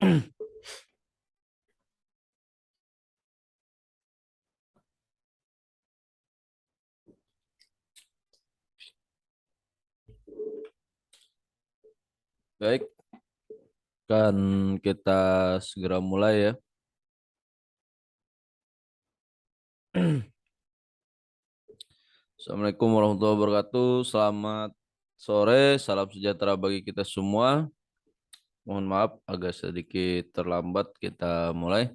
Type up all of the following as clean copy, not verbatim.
Baik, kan kita segera mulai ya. Assalamualaikum warahmatullahi wabarakatuh. Selamat sore, salam sejahtera bagi kita semua. Mohon maaf agak sedikit terlambat kita mulai.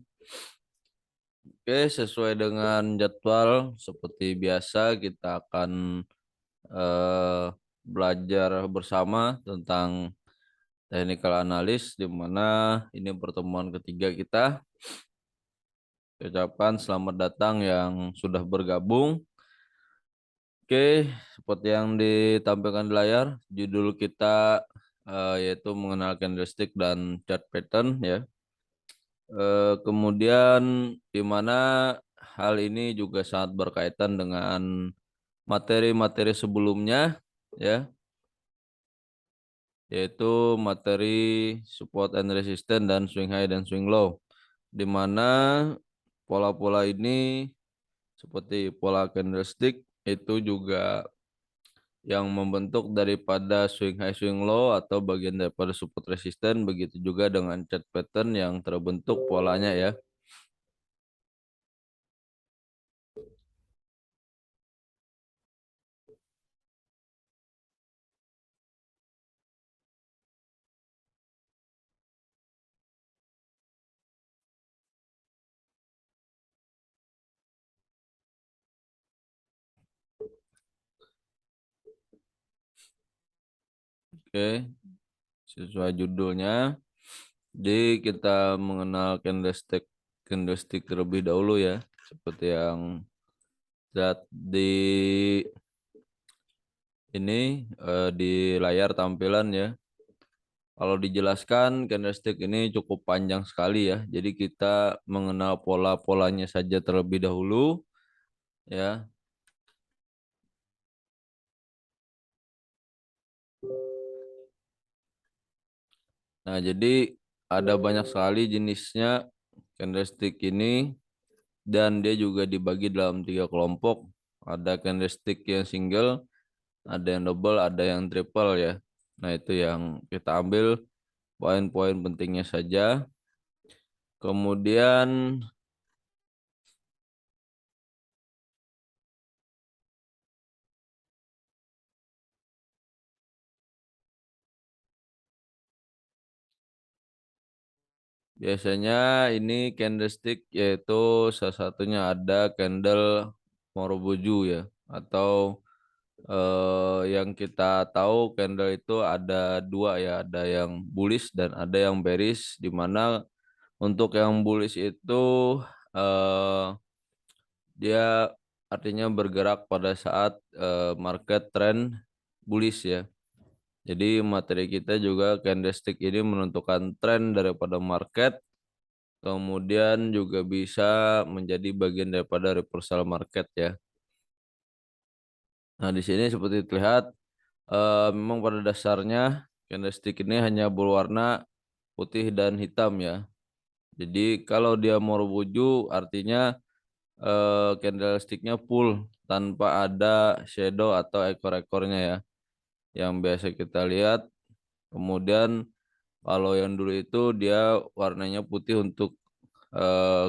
Oke, sesuai dengan jadwal seperti biasa kita akan eh, belajar bersama tentang technical analysis di mana ini pertemuan ketiga kita. Ucapan selamat datang yang sudah bergabung. Oke, seperti yang ditampilkan di layar, judul kita yaitu mengenal candlestick dan chart pattern ya. Kemudian di mana hal ini juga sangat berkaitan dengan materi-materi sebelumnya ya, yaitu materi support and resistance dan swing high dan swing low. Di mana pola-pola ini seperti pola candlestick itu juga yang membentuk daripada swing high swing low atau bagian daripada support resisten, begitu juga dengan chart pattern yang terbentuk polanya ya. Oke, sesuai judulnya, jadi kita mengenal candlestick candlestick terlebih dahulu ya, seperti yang lihat di ini di layar tampilan ya. Kalau dijelaskan candlestick ini cukup panjang sekali ya. Jadi kita mengenal pola-polanya saja terlebih dahulu ya. Nah, jadi ada banyak sekali jenisnya candlestick ini dan dia juga dibagi dalam tiga kelompok. Ada candlestick yang single, ada yang double, ada yang triple ya. Nah, itu yang kita ambil poin-poin pentingnya saja. Kemudian biasanya ini candlestick yaitu salah satunya ada candle Marubozu ya, atau yang kita tahu candle itu ada dua ya, ada yang bullish dan ada yang bearish, di mana untuk yang bullish itu eh, dia artinya bergerak pada saat market trend bullish ya. Jadi materi kita juga candlestick ini menentukan tren daripada market, kemudian juga bisa menjadi bagian daripada reversal market ya. Nah, di sini seperti terlihat memang pada dasarnya candlestick ini hanya berwarna putih dan hitam ya. Jadi kalau dia Marubozu artinya candlesticknya full tanpa ada shadow atau ekor-ekornya ya. Yang biasa kita lihat. Kemudian kalau yang dulu itu dia warnanya putih untuk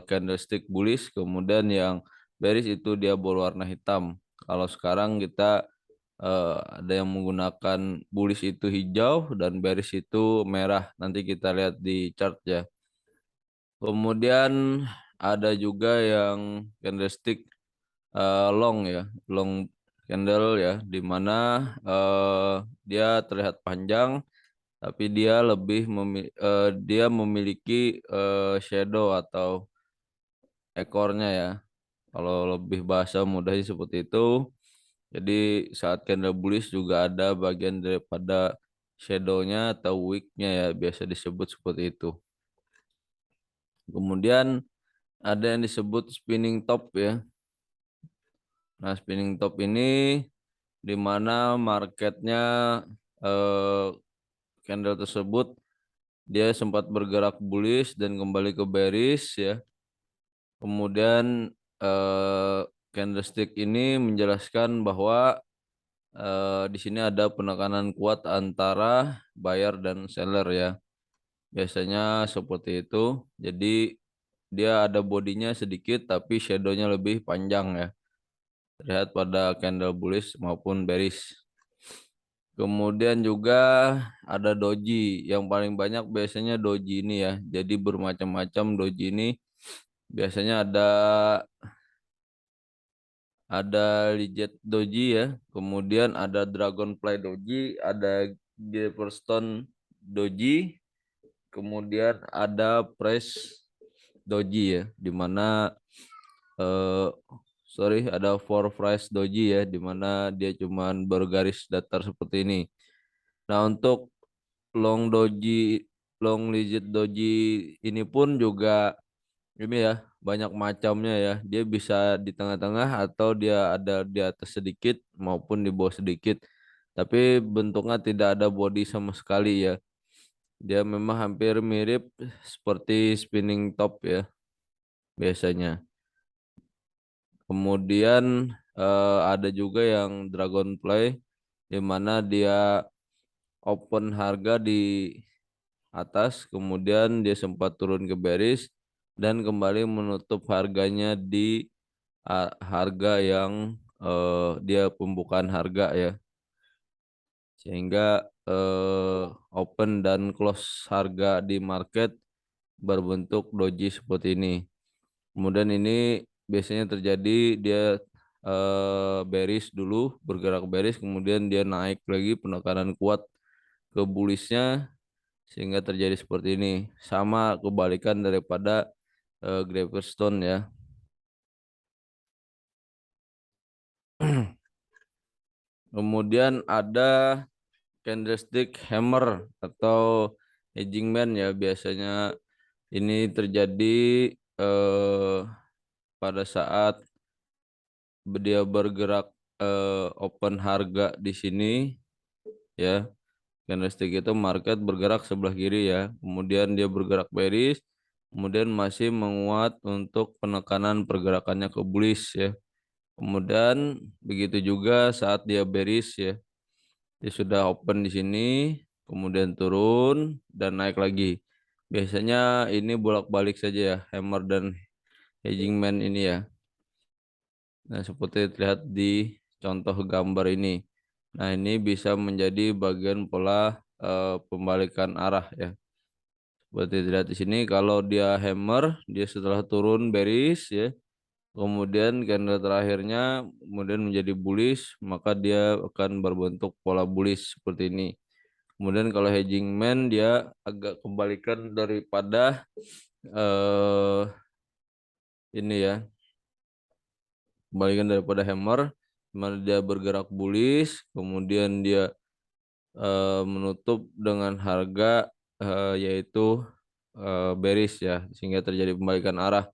candlestick bullish, kemudian yang bearish itu dia berwarna hitam. Kalau sekarang kita ada yang menggunakan bullish itu hijau dan bearish itu merah. Nanti kita lihat di chart ya. Kemudian ada juga yang candlestick long ya, long candle ya, di mana eh, dia terlihat panjang, tapi dia dia memiliki shadow atau ekornya ya. Kalau lebih bahasa mudahnya seperti itu. Jadi saat candle bullish juga ada bagian daripada shadownya atau wicknya ya, biasa disebut seperti itu. Kemudian ada yang disebut spinning top ya. Nah, spinning top ini di mana marketnya eh, candle tersebut dia sempat bergerak bullish dan kembali ke bearish ya. Kemudian eh, candlestick ini menjelaskan bahwa di sini ada penekanan kuat antara buyer dan seller ya. Biasanya seperti itu. Jadi dia ada bodinya sedikit tapi shadownya lebih panjang ya. Terlihat pada candle bullish maupun bearish. Kemudian juga ada doji. Yang paling banyak biasanya doji ini ya. Jadi bermacam-macam doji ini. Biasanya ada Lijet Doji ya, kemudian ada Dragonfly Doji, ada Jefferson Doji, kemudian ada Price Doji ya, di mana eh, ada Four Price Doji ya, di mana dia cuman bergaris datar seperti ini. Nah untuk long doji, long Lijet Doji ini pun juga ini ya banyak macamnya ya. Dia bisa di tengah-tengah atau dia ada di atas sedikit maupun di bawah sedikit. Tapi bentuknya tidak ada body sama sekali ya. Dia memang hampir mirip seperti spinning top ya biasanya. Kemudian ada juga yang Dragonfly di mana dia open harga di atas, kemudian dia sempat turun ke bearish dan kembali menutup harganya di harga yang dia pembukaan harga ya, sehingga open dan close harga di market berbentuk doji seperti ini. Kemudian ini biasanya terjadi dia bearish dulu, bergerak bearish, kemudian dia naik lagi penekanan kuat ke bullishnya sehingga terjadi seperti ini. Sama kebalikan daripada Gravestone ya. Kemudian ada candlestick hammer atau hedging man ya, biasanya ini terjadi eh, pada saat dia bergerak open harga di sini ya. Candlestick itu market bergerak sebelah kiri ya, kemudian dia bergerak bearish, kemudian masih menguat untuk penekanan pergerakannya ke bullish ya. Kemudian begitu juga saat dia bearish ya. Dia sudah open di sini, kemudian turun dan naik lagi. Biasanya ini bolak-balik saja ya, hammer dan hedging man ini ya. Nah, seperti terlihat di contoh gambar ini. Nah, ini bisa menjadi bagian pola pembalikan arah ya. Seperti terlihat di sini, kalau dia hammer, dia setelah turun bearish ya, kemudian candle terakhirnya kemudian menjadi bullish, maka dia akan berbentuk pola bullish seperti ini. Kemudian kalau hedging man dia agak kebalikan daripada eh ini ya, kebalikan daripada hammer, di mana dia bergerak bullish, kemudian dia menutup dengan harga yaitu bearish ya, sehingga terjadi pembalikan arah.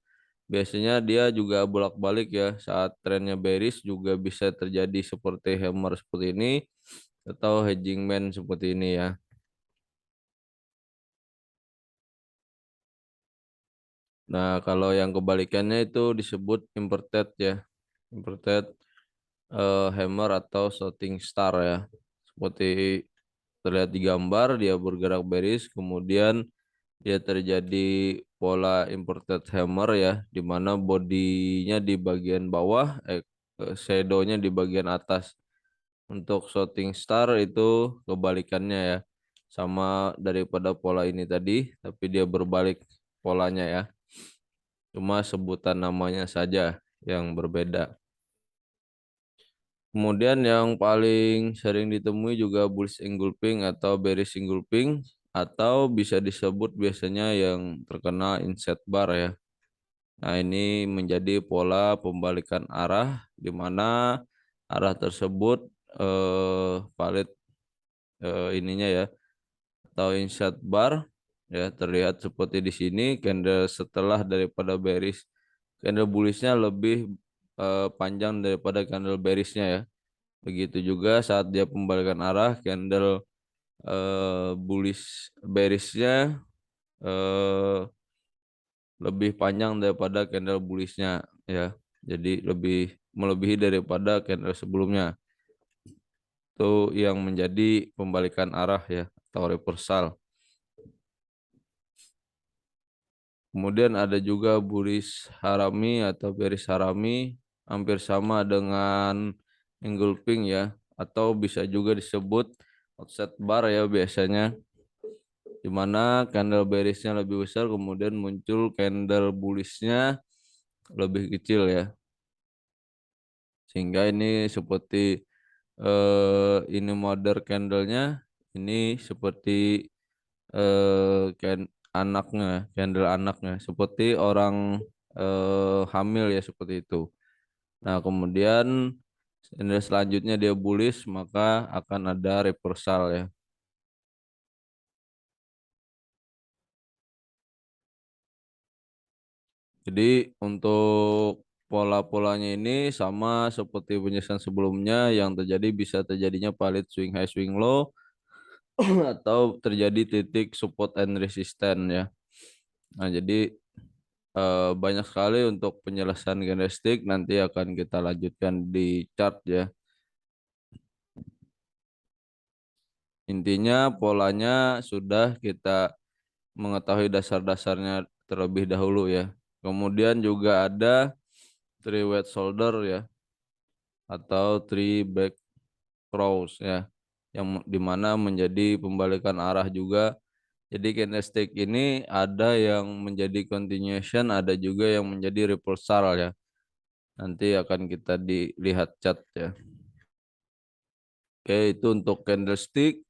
Biasanya dia juga bolak-balik ya, saat trennya bearish juga bisa terjadi seperti hammer seperti ini atau hedging man seperti ini ya. Nah, kalau yang kebalikannya itu disebut inverted ya. Inverted hammer atau shooting star ya. Seperti terlihat di gambar, dia bergerak bearish, kemudian dia terjadi pola inverted hammer ya, di mana bodinya di bagian bawah, shadownya di bagian atas. Untuk shooting star itu kebalikannya ya, sama daripada pola ini tadi, tapi dia berbalik polanya ya. Cuma sebutan namanya saja yang berbeda. Kemudian yang paling sering ditemui juga bullish engulfing atau bearish engulfing, atau bisa disebut biasanya yang terkena inset bar ya. Nah, ini menjadi pola pembalikan arah di mana arah tersebut valid ininya ya, atau inset bar ya, terlihat seperti di sini. Candle setelah daripada bearish, candle bullishnya lebih panjang daripada candle bearishnya ya. Begitu juga saat dia pembalikan arah, candle bearish-nya eh, lebih panjang daripada candle bullish-nya ya. Jadi lebih melebihi daripada candle sebelumnya. Itu yang menjadi pembalikan arah ya atau reversal. Kemudian ada juga bullish harami atau bearish harami, hampir sama dengan engulfing ya, atau bisa juga disebut offset bar ya biasanya, di mana candle bearishnya lebih besar kemudian muncul candle bullishnya lebih kecil ya, sehingga ini seperti ini mother candlenya ini seperti anaknya, candle anaknya seperti orang hamil ya, seperti itu. Nah, kemudian candle selanjutnya dia bullish, maka akan ada reversal ya. Jadi untuk pola-polanya ini sama seperti penjelasan sebelumnya, yang terjadi bisa terjadinya palit swing high swing low atau terjadi titik support and resistance ya. Nah, jadi banyak sekali untuk penjelasan candlestick, nanti akan kita lanjutkan di chart ya. Intinya polanya sudah kita mengetahui dasar-dasarnya terlebih dahulu ya. Kemudian juga ada three wet shoulder ya atau three back cross ya, yang dimana menjadi pembalikan arah juga. Jadi candlestick ini ada yang menjadi continuation, ada juga yang menjadi reversal ya. Nanti akan kita dilihat cat ya. Oke, itu untuk candlestick.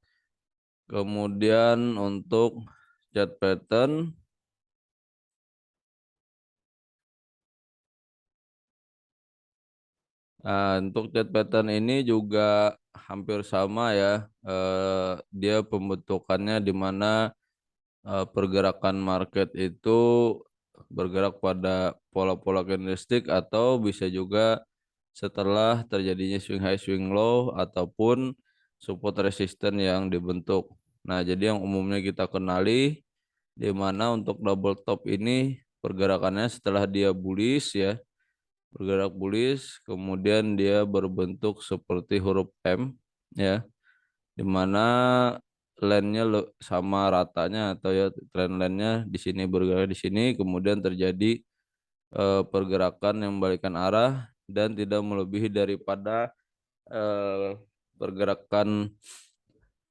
Kemudian untuk chart pattern, nah, untuk chart pattern ini juga hampir sama ya. Dia pembentukannya di mana pergerakan market itu bergerak pada pola-pola candlestick atau bisa juga setelah terjadinya swing high swing low ataupun support resistance yang dibentuk. Nah, jadi yang umumnya kita kenali di mana untuk double top ini pergerakannya setelah dia bullish ya, bergerak bullish, kemudian dia berbentuk seperti huruf M ya, di mana line-nya sama ratanya atau ya trend line-nya di sini bergerak di sini, kemudian terjadi pergerakan yang membalikan arah dan tidak melebihi daripada eh, pergerakan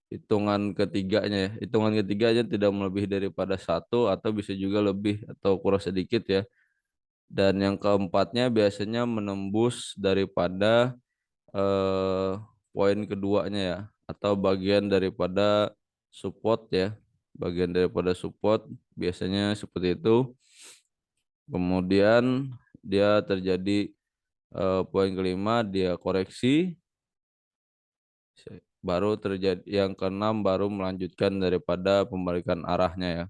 hitungan ketiganya ya. Hitungan ketiganya tidak melebihi daripada satu atau bisa juga lebih atau kurang sedikit ya. Dan yang keempatnya biasanya menembus daripada eh, poin keduanya ya, atau bagian daripada support ya. Bagian daripada support biasanya seperti itu. Kemudian dia terjadi poin kelima dia koreksi, baru terjadi yang keenam baru melanjutkan daripada pembalikan arahnya ya.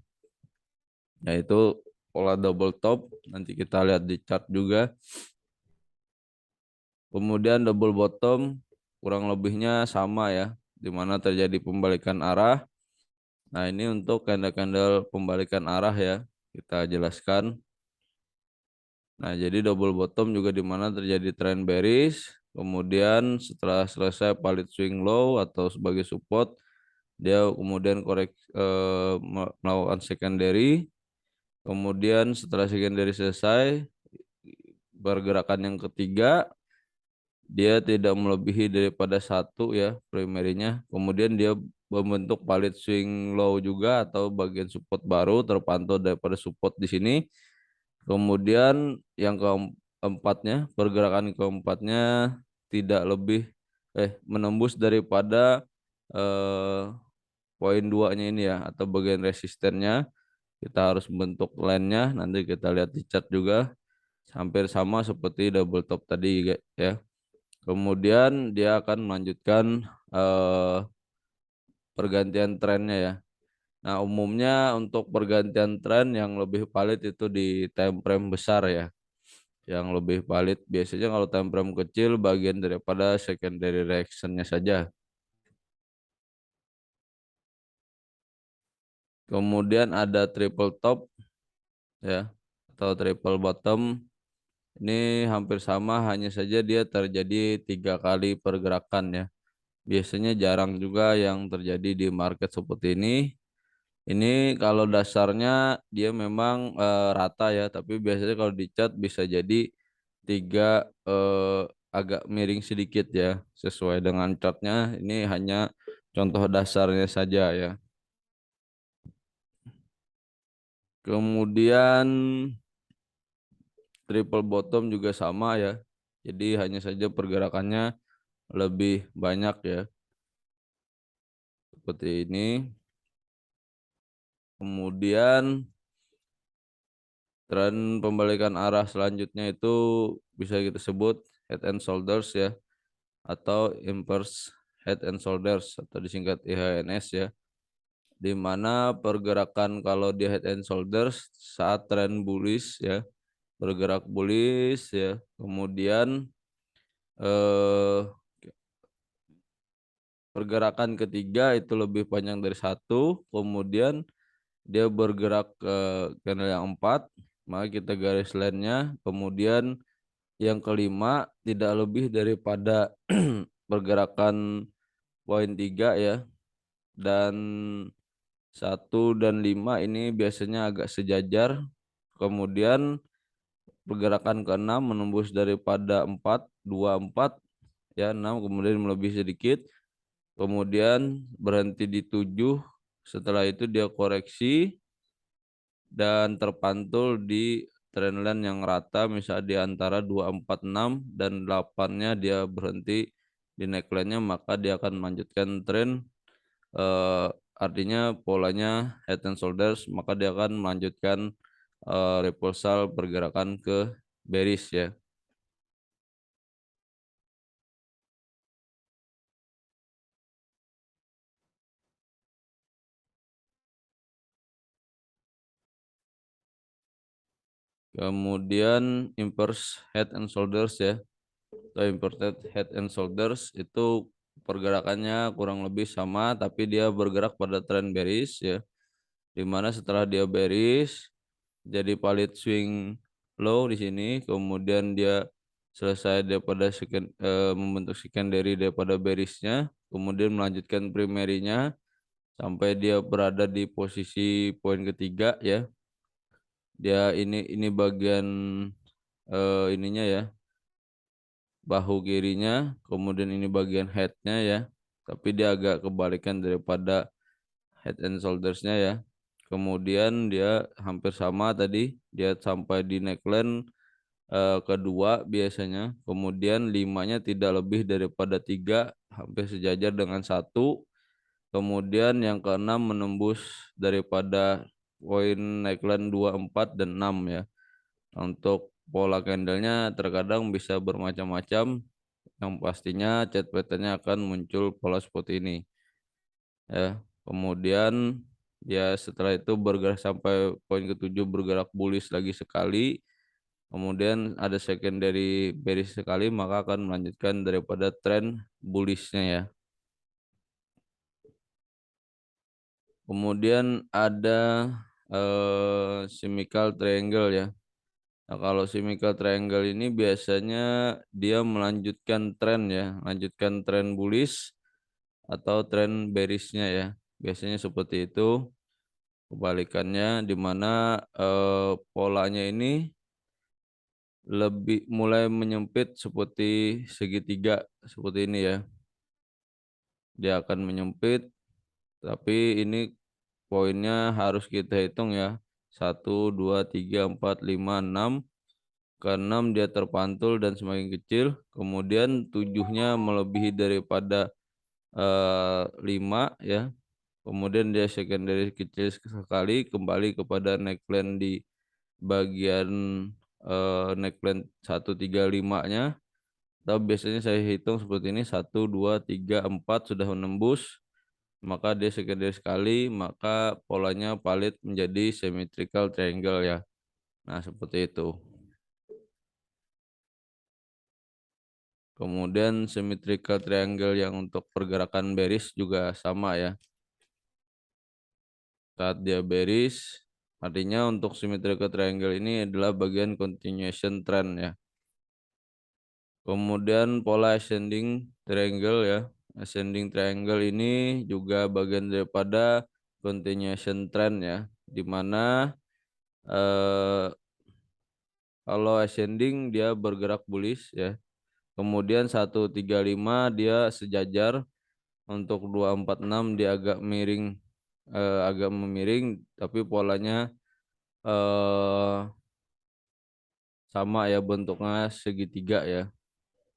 Yaitu pola double top, nanti kita lihat di chart juga. Kemudian double bottom kurang lebihnya sama ya, di mana terjadi pembalikan arah. Nah, ini untuk candle-candle pembalikan arah ya, kita jelaskan. Nah, jadi double bottom juga di mana terjadi trend bearish, kemudian setelah selesai palit swing low atau sebagai support, dia kemudian melakukan secondary, kemudian setelah secondary selesai, pergerakan yang ketiga, dia tidak melebihi daripada satu ya primernya, kemudian dia membentuk palit swing low juga atau bagian support baru terpantau daripada support di sini. Kemudian yang keempatnya, pergerakan keempatnya tidak lebih menembus daripada eh, poin duanya ini ya, atau bagian resistennya. Kita harus bentuk line-nya, nanti kita lihat di chart juga hampir sama seperti double top tadi ya. Kemudian dia akan melanjutkan eh, pergantian trennya ya. Nah, umumnya untuk pergantian tren yang lebih valid itu di time frame besar ya. Yang lebih valid biasanya kalau time frame kecil bagian daripada secondary reaction-nya saja. Kemudian ada triple top ya atau triple bottom. Ini hampir sama, hanya saja dia terjadi 3 kali pergerakan ya. Biasanya jarang juga yang terjadi di market seperti ini. Ini kalau dasarnya dia memang rata ya, tapi biasanya kalau di chart bisa jadi tiga agak miring sedikit ya, sesuai dengan chartnya. Ini hanya contoh dasarnya saja ya. Kemudian triple bottom juga sama ya. Jadi hanya saja pergerakannya lebih banyak ya, seperti ini. Kemudian tren pembalikan arah selanjutnya itu bisa kita sebut head and shoulders ya, atau inverse head and shoulders atau disingkat IHNS ya. Di mana pergerakan kalau di head and shoulders saat tren bullish ya, bergerak bullish ya. Kemudian eh pergerakan ketiga itu lebih panjang dari satu, kemudian dia bergerak ke candle yang empat, maka kita garis line-nya. Kemudian yang kelima tidak lebih daripada pergerakan poin 3 ya, dan 1 dan 5 ini biasanya agak sejajar. Kemudian pergerakan keenam menembus daripada 4, 2, 4 ya, 6 kemudian melebihi sedikit. Kemudian berhenti di 7, setelah itu dia koreksi dan terpantul di trendline yang rata, misalnya di antara 246 dan 8-nya dia berhenti di neckline-nya, maka dia akan melanjutkan tren eh, artinya polanya head and shoulders, maka dia akan melanjutkan reversal pergerakan ke bearish ya. Kemudian inverse head and shoulders ya, atau inverted head and shoulders itu pergerakannya kurang lebih sama, tapi dia bergerak pada tren bearish ya, dimana setelah dia bearish jadi valid swing low di sini, kemudian dia selesai daripada membentuk secondary daripada bearishnya, kemudian melanjutkan primary-nya sampai dia berada di posisi poin ketiga ya. Dia ini bagian ininya ya, bahu kirinya, kemudian ini bagian headnya ya, tapi dia agak kebalikan daripada head and shoulders-nya ya. Kemudian dia hampir sama tadi, dia sampai di neckline kedua biasanya, kemudian limanya tidak lebih daripada 3, hampir sejajar dengan satu. Kemudian yang keenam menembus daripada poin neckline 2, 4, dan 6 ya. Untuk pola candlenya terkadang bisa bermacam-macam. Yang pastinya chart pattern-nya akan muncul pola seperti ini ya. Kemudian ya setelah itu bergerak sampai poin ketujuh, bergerak bullish lagi sekali. Kemudian ada secondary bearish sekali, maka akan melanjutkan daripada tren bullishnya ya. Kemudian ada symmetrical triangle ya. Nah, kalau symmetrical triangle ini biasanya dia melanjutkan tren ya, melanjutkan tren bullish atau tren bearishnya ya. Biasanya seperti itu. Kebalikannya di mana polanya ini lebih mulai menyempit seperti segitiga seperti ini ya. Dia akan menyempit, tapi ini poinnya harus kita hitung ya. 1, 2, 3, 4, 5, 6. Ke 6 dia terpantul dan semakin kecil. Kemudian 7-nya melebihi daripada 5 ya. Kemudian dia secondary kecil sekali, kembali kepada neckline di bagian neckline 1, 3, 5-nya. Tapi biasanya saya hitung seperti ini, 1, 2, 3, 4 sudah menembus, maka dia secondary sekali, maka polanya valid menjadi symmetrical triangle ya. Nah, seperti itu. Kemudian symmetrical triangle yang untuk pergerakan bearish juga sama ya. Saat dia bearish, artinya untuk symmetrical triangle ini adalah bagian continuation trend ya. Kemudian pola ascending triangle ya. Ascending triangle ini juga bagian daripada continuation trend ya. Dimana kalau ascending dia bergerak bullish ya. Kemudian 135 dia sejajar, untuk 246 dia agak miring, agak memiring, tapi polanya eh sama ya, bentuknya segitiga ya.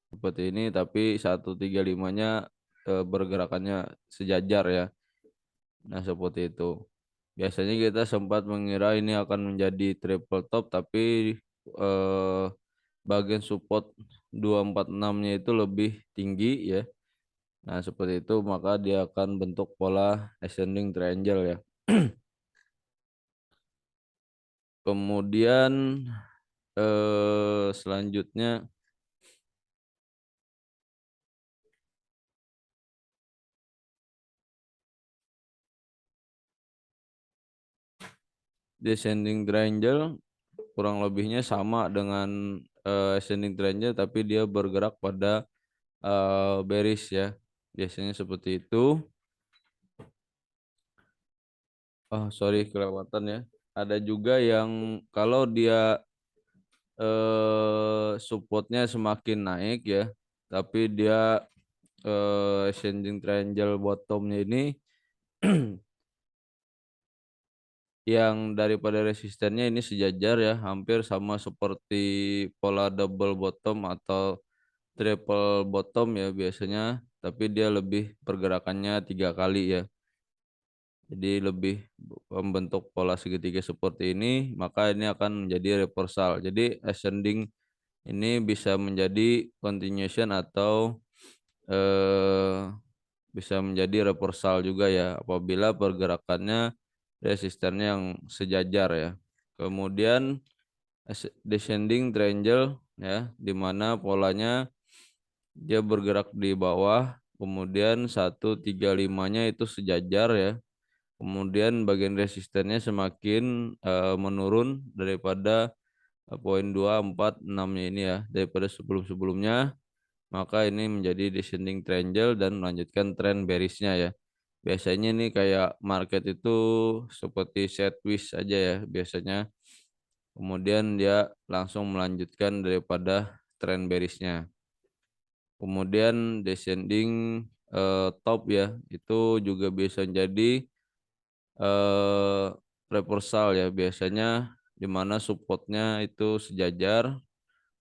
Seperti ini, tapi 135-nya bergerakannya sejajar ya. Nah, seperti itu. Biasanya kita sempat mengira ini akan menjadi triple top, tapi eh, bagian support 246-nya itu lebih tinggi ya. Nah, seperti itu, maka dia akan bentuk pola ascending triangle ya. Kemudian selanjutnya descending triangle kurang lebihnya sama dengan ascending triangle, tapi dia bergerak pada bearish ya. Biasanya seperti itu. Oh, sorry kelewatan ya. Ada juga yang kalau dia supportnya semakin naik ya, tapi dia ascending triangle bottomnya ini yang daripada resistennya ini sejajar ya, hampir sama seperti pola double bottom atau triple bottom ya biasanya, tapi dia lebih pergerakannya 3 kali ya. Jadi lebih membentuk pola segitiga seperti ini, maka ini akan menjadi reversal. Jadi ascending ini bisa menjadi continuation atau eh, bisa menjadi reversal juga ya, apabila pergerakannya resistennya yang sejajar ya. Kemudian descending triangle ya, di mana polanya dia bergerak di bawah, kemudian 135-nya itu sejajar ya. Kemudian bagian resistennya semakin menurun daripada poin 246-nya ini ya, daripada sebelum-sebelumnya, maka ini menjadi descending triangle dan melanjutkan tren bearishnya ya. Biasanya nih kayak market itu seperti sideways aja ya biasanya. Kemudian dia langsung melanjutkan daripada tren bearishnya. Kemudian descending top ya, itu juga bisa jadi eh, reversal ya, biasanya di mana supportnya itu sejajar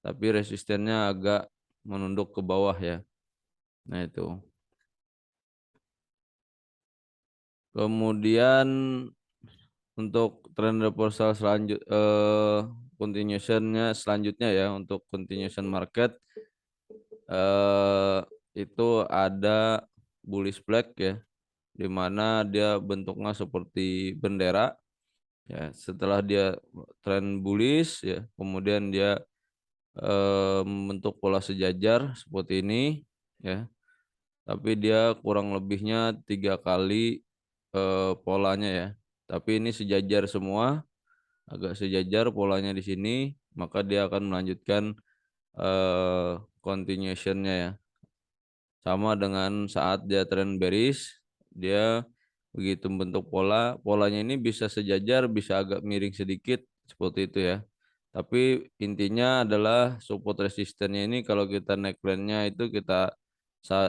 tapi resistennya agak menunduk ke bawah ya. Nah, itu. Kemudian untuk trend reversal continuationnya selanjutnya ya, untuk continuation market eh itu ada bullish flag ya, di mana dia bentuknya seperti bendera ya. Setelah dia tren bullish ya, kemudian dia membentuk pola sejajar seperti ini ya, tapi dia kurang lebihnya 3 kali polanya ya, tapi ini sejajar semua, agak sejajar polanya di sini, maka dia akan melanjutkan continuationnya ya. Sama dengan saat dia trend bearish, dia begitu membentuk pola, polanya ini bisa sejajar, bisa agak miring sedikit seperti itu ya. Tapi intinya adalah support resistennya ini kalau kita neckline-nya itu kita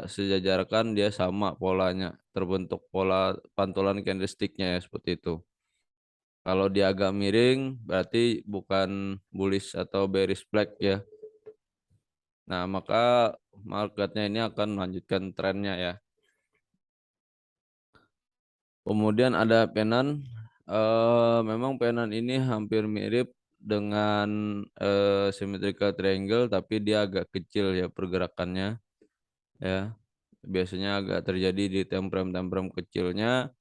sejajarkan, dia sama polanya, terbentuk pola pantulan candlestick-nya ya, seperti itu. Kalau dia agak miring berarti bukan bullish atau bearish flag ya. Nah, maka marketnya ini akan melanjutkan trennya ya. Kemudian ada penan. Memang penan ini hampir mirip dengan symmetrical triangle, tapi dia agak kecil ya pergerakannya ya. Biasanya agak terjadi di time frame kecilnya,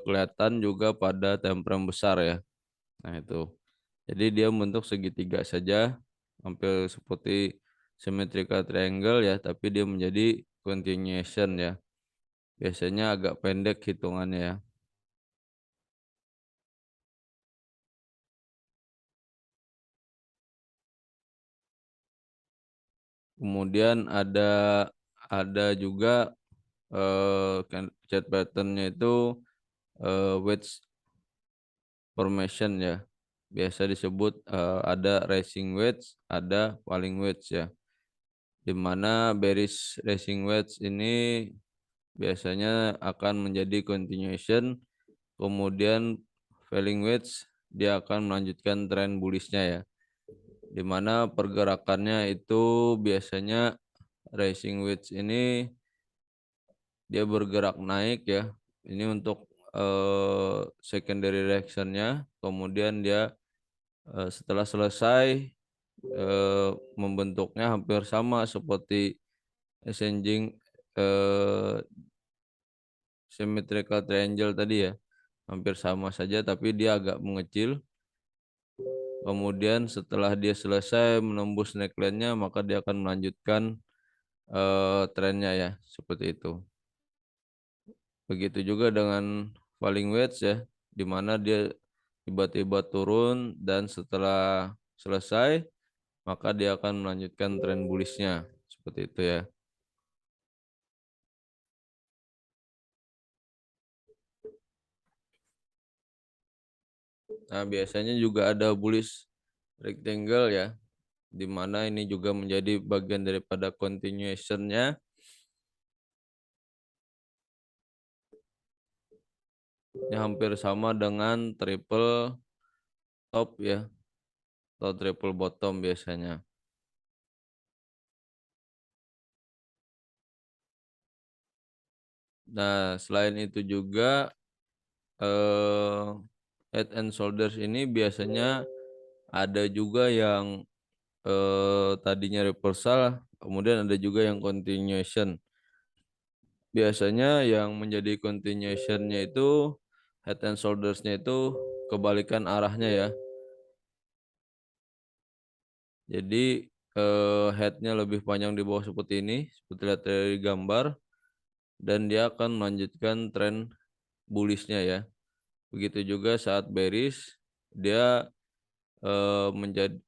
kelihatan juga pada time frame besar ya. Nah, itu. Jadi dia membentuk segitiga saja, hampir seperti symmetrical triangle ya, tapi dia menjadi continuation ya. Biasanya agak pendek hitungannya ya. Kemudian ada juga chart pattern-nya itu wedge formation ya. Biasa disebut ada rising wedge, ada falling wedge ya. Di mana bearish rising wedge ini biasanya akan menjadi continuation, kemudian falling wedge dia akan melanjutkan tren bullish-nya ya. Di mana pergerakannya itu biasanya rising wedge ini dia bergerak naik ya. Ini untuk secondary reaction-nya, kemudian dia setelah selesai membentuknya hampir sama seperti ascending eh, symmetrical triangle tadi ya. Hampir sama saja tapi dia agak mengecil. Kemudian setelah dia selesai menembus neckline-nya maka dia akan melanjutkan trennya ya, seperti itu. Begitu juga dengan falling wedge ya, di mana dia tiba-tiba turun dan setelah selesai maka dia akan melanjutkan tren bullish-nya, seperti itu ya. Nah, biasanya juga ada bullish rectangle ya, di mana ini juga menjadi bagian daripada continuation-nya. Ini hampir sama dengan triple top ya, atau triple bottom biasanya. Nah, selain itu juga eh, head and shoulders ini biasanya ada juga yang tadinya reversal, kemudian ada juga yang continuation. Biasanya yang menjadi continuation-nya itu head and shoulders-nya itu kebalikan arahnya ya. Jadi head-nya lebih panjang di bawah seperti ini, seperti lihat dari gambar, dan dia akan melanjutkan tren bullish-nya ya. Begitu juga saat bearish, dia menjadi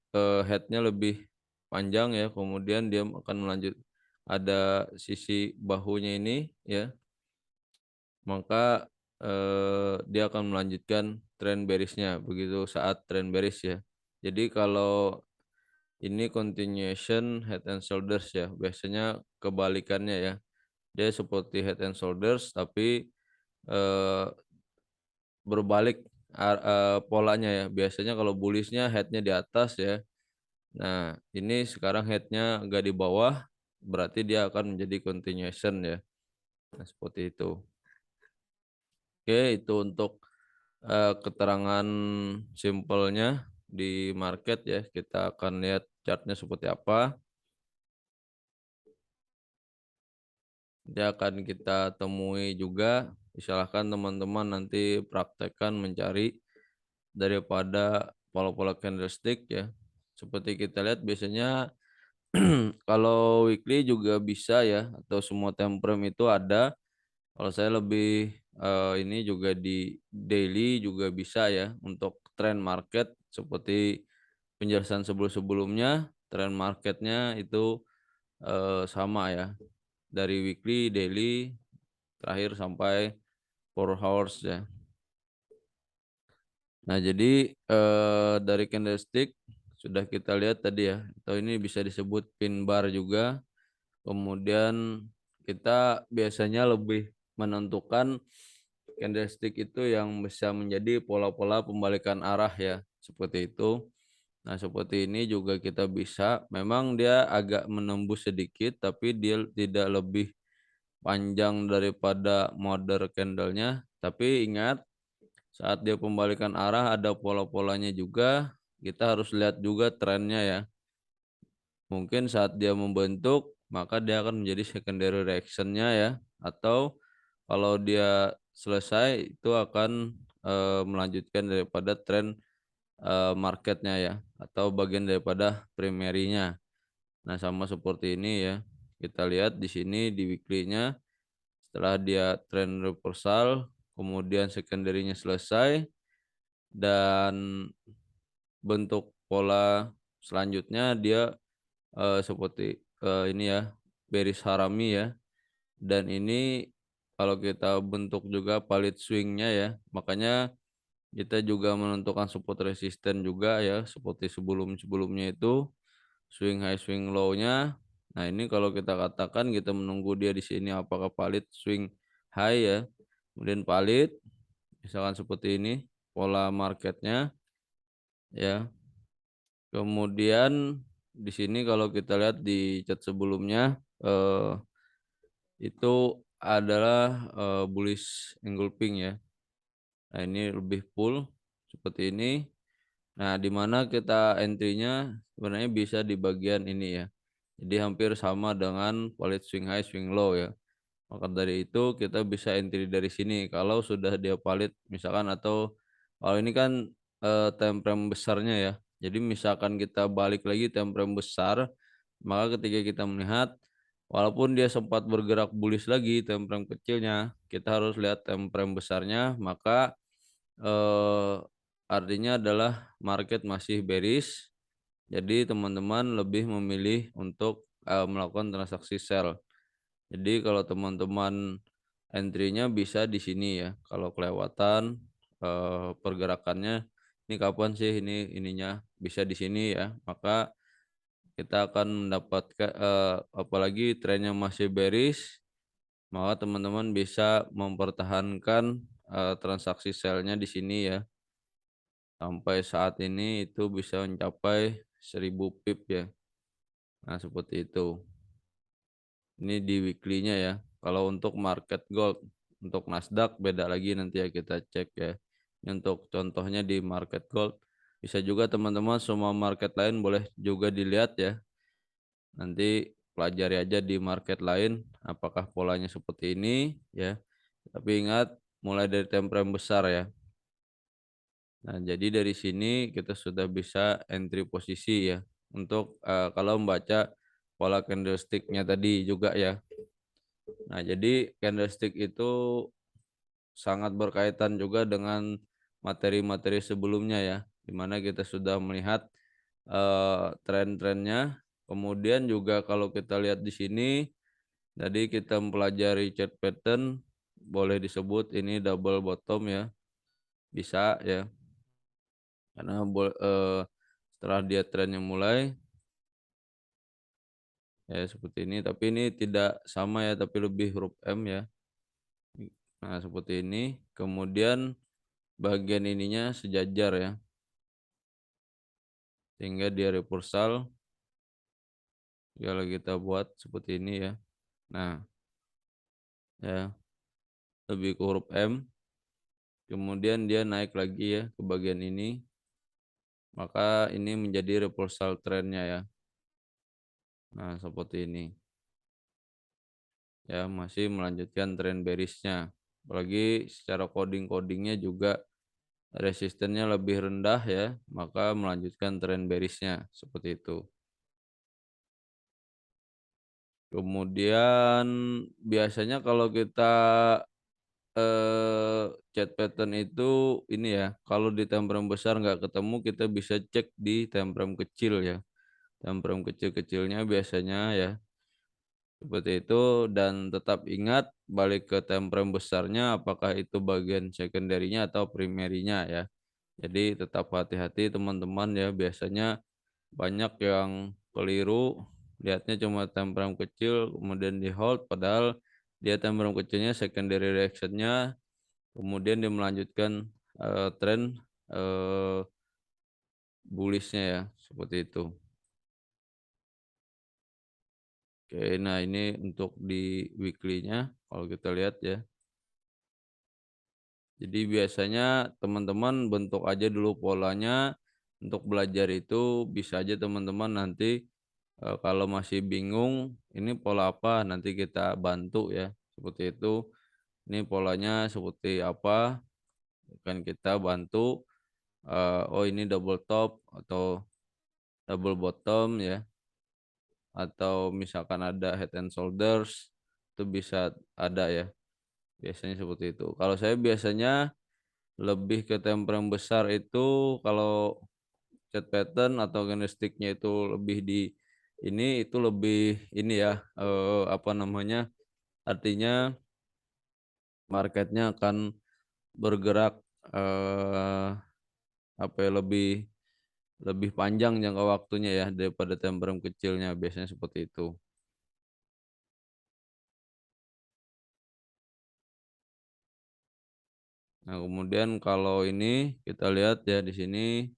head-nya lebih panjang ya, kemudian dia akan melanjut ada sisi bahunya ini ya, maka dia akan melanjutkan tren bearish-nya begitu saat tren bearish ya. Jadi kalau ini continuation head and shoulders ya, biasanya kebalikannya ya. Dia seperti head and shoulders tapi eh, berbalik polanya ya. Biasanya kalau bullish-nya head-nya di atas ya. Nah, ini sekarang head-nya agak di bawah, berarti dia akan menjadi continuation ya. Nah, seperti itu. Oke, itu untuk keterangan simpelnya di market ya. Kita akan lihat chartnya seperti apa. Dia akan kita temui juga. Silahkan teman-teman nanti praktekkan mencari daripada pola-pola candlestick ya. Seperti kita lihat biasanya kalau weekly juga bisa ya, atau semua time frame itu ada. Kalau saya lebih ini juga di daily juga bisa ya untuk trend market seperti penjelasan sebelum-sebelumnya, trend marketnya itu sama ya, dari weekly, daily, terakhir sampai 4 hours ya. Nah, jadi dari candlestick sudah kita lihat tadi ya, atau ini bisa disebut pin bar juga. Kemudian kita biasanya lebih menentukan candlestick itu yang bisa menjadi pola-pola pembalikan arah ya, seperti itu. Nah, seperti ini juga kita bisa. Memang dia agak menembus sedikit, tapi dia tidak lebih panjang daripada mother candlenya. Tapi ingat, saat dia pembalikan arah ada pola-polanya juga. Kita harus lihat juga trennya ya. Mungkin saat dia membentuk, maka dia akan menjadi secondary reaction-nya ya. Atau kalau dia selesai, itu akan melanjutkan daripada tren marketnya ya. Atau bagian daripada primary-nya. Nah, sama seperti ini ya. Kita lihat di sini di weekly-nya, setelah dia tren reversal, kemudian secondary-nya selesai, dan bentuk pola selanjutnya dia seperti ini ya, bearish harami ya, dan ini kalau kita bentuk juga palit swing-nya ya, makanya kita juga menentukan support resisten juga ya, seperti sebelum-sebelumnya itu, swing high, swing low-nya. Nah, ini kalau kita katakan kita menunggu dia di sini apakah palit swing high ya, kemudian palit, misalkan seperti ini pola marketnya ya. Kemudian di sini kalau kita lihat di chart sebelumnya, itu adalah, bullish engulfing ya. Nah, ini lebih full seperti ini. Nah, di mana kita entry-nya sebenarnya bisa di bagian ini ya. Jadi hampir sama dengan palit swing high, swing low ya. Maka dari itu kita bisa entry dari sini kalau sudah dia palit misalkan, atau kalau ini kan, time frame besarnya ya. Jadi misalkan kita balik lagi time frame besar, maka ketika kita melihat walaupun dia sempat bergerak bullish lagi time frame kecilnya, kita harus lihat time frame besarnya, maka, eee, artinya adalah market masih bearish. Jadi teman-teman lebih memilih untuk, melakukan transaksi sell. Jadi kalau teman-teman entry-nya bisa di sini ya, kalau kelewatan, pergerakannya, ini kapan sih ininya, bisa di sini ya, maka kita akan mendapatkan, apalagi trennya masih bearish, maka teman-teman bisa mempertahankan, transaksi sell-nya di sini ya, sampai saat ini itu bisa mencapai 1000 pip ya. Nah, seperti itu. Ini di weekly-nya ya. Kalau untuk market gold, untuk Nasdaq beda lagi, nanti ya kita cek ya. Ini untuk contohnya di market gold. Bisa juga teman-teman semua market lain boleh juga dilihat ya. Nanti pelajari aja di market lain apakah polanya seperti ini ya. Tapi ingat mulai dari time frame besar ya. Nah, jadi dari sini kita sudah bisa entry posisi ya. Untuk kalau membaca pola candlestick-nya tadi juga ya. Nah, jadi candlestick itu sangat berkaitan juga dengan materi-materi sebelumnya ya, di mana kita sudah melihat, tren-trennya. Kemudian juga kalau kita lihat di sini, tadi kita mempelajari chart pattern, boleh disebut ini double bottom ya, bisa ya, karena setelah dia trennya mulai, ya seperti ini, tapi ini tidak sama ya, tapi lebih huruf M ya. Nah, seperti ini, kemudian bagian ininya sejajar ya, sehingga dia reversal kalau kita buat seperti ini ya. Nah, ya, lebih ke huruf M, kemudian dia naik lagi ya ke bagian ini, maka ini menjadi reversal trennya ya. Nah, seperti ini. Ya, masih melanjutkan tren bearish-nya. Apalagi secara coding-codingnya juga resistennya lebih rendah ya, maka melanjutkan tren bearish-nya seperti itu. Kemudian biasanya kalau kita, chat pattern itu ini ya, kalau di time frame besar nggak ketemu, kita bisa cek di time frame kecil ya. Time frame kecil-kecilnya biasanya ya, seperti itu, dan tetap ingat balik ke time frame besarnya apakah itu bagian secondary-nya atau primary-nya ya. Jadi tetap hati-hati teman-teman ya, biasanya banyak yang keliru, lihatnya cuma time frame kecil kemudian di-hold, padahal dia time frame kecilnya secondary reaction-nya, kemudian dia melanjutkan, tren, eee, bullish-nya ya, seperti itu. Oke, nah ini untuk di weekly-nya kalau kita lihat ya. Jadi biasanya teman-teman bentuk aja dulu polanya, untuk belajar itu bisa aja teman-teman nanti, kalau masih bingung ini pola apa, nanti kita bantu ya, seperti itu. Ini polanya seperti apa, akan kita bantu, oh ini double top atau double bottom ya, atau misalkan ada head and shoulders, itu bisa ada ya, biasanya seperti itu. Kalau saya biasanya lebih ke time frame besar itu, kalau chart pattern atau candlestick-nya itu lebih di ini itu lebih ini ya, apa namanya, artinya marketnya akan bergerak, eee, apa ya, lebih lebih panjang jangka waktunya ya daripada time frame kecilnya, biasanya seperti itu. Nah, kemudian kalau ini kita lihat ya di sini,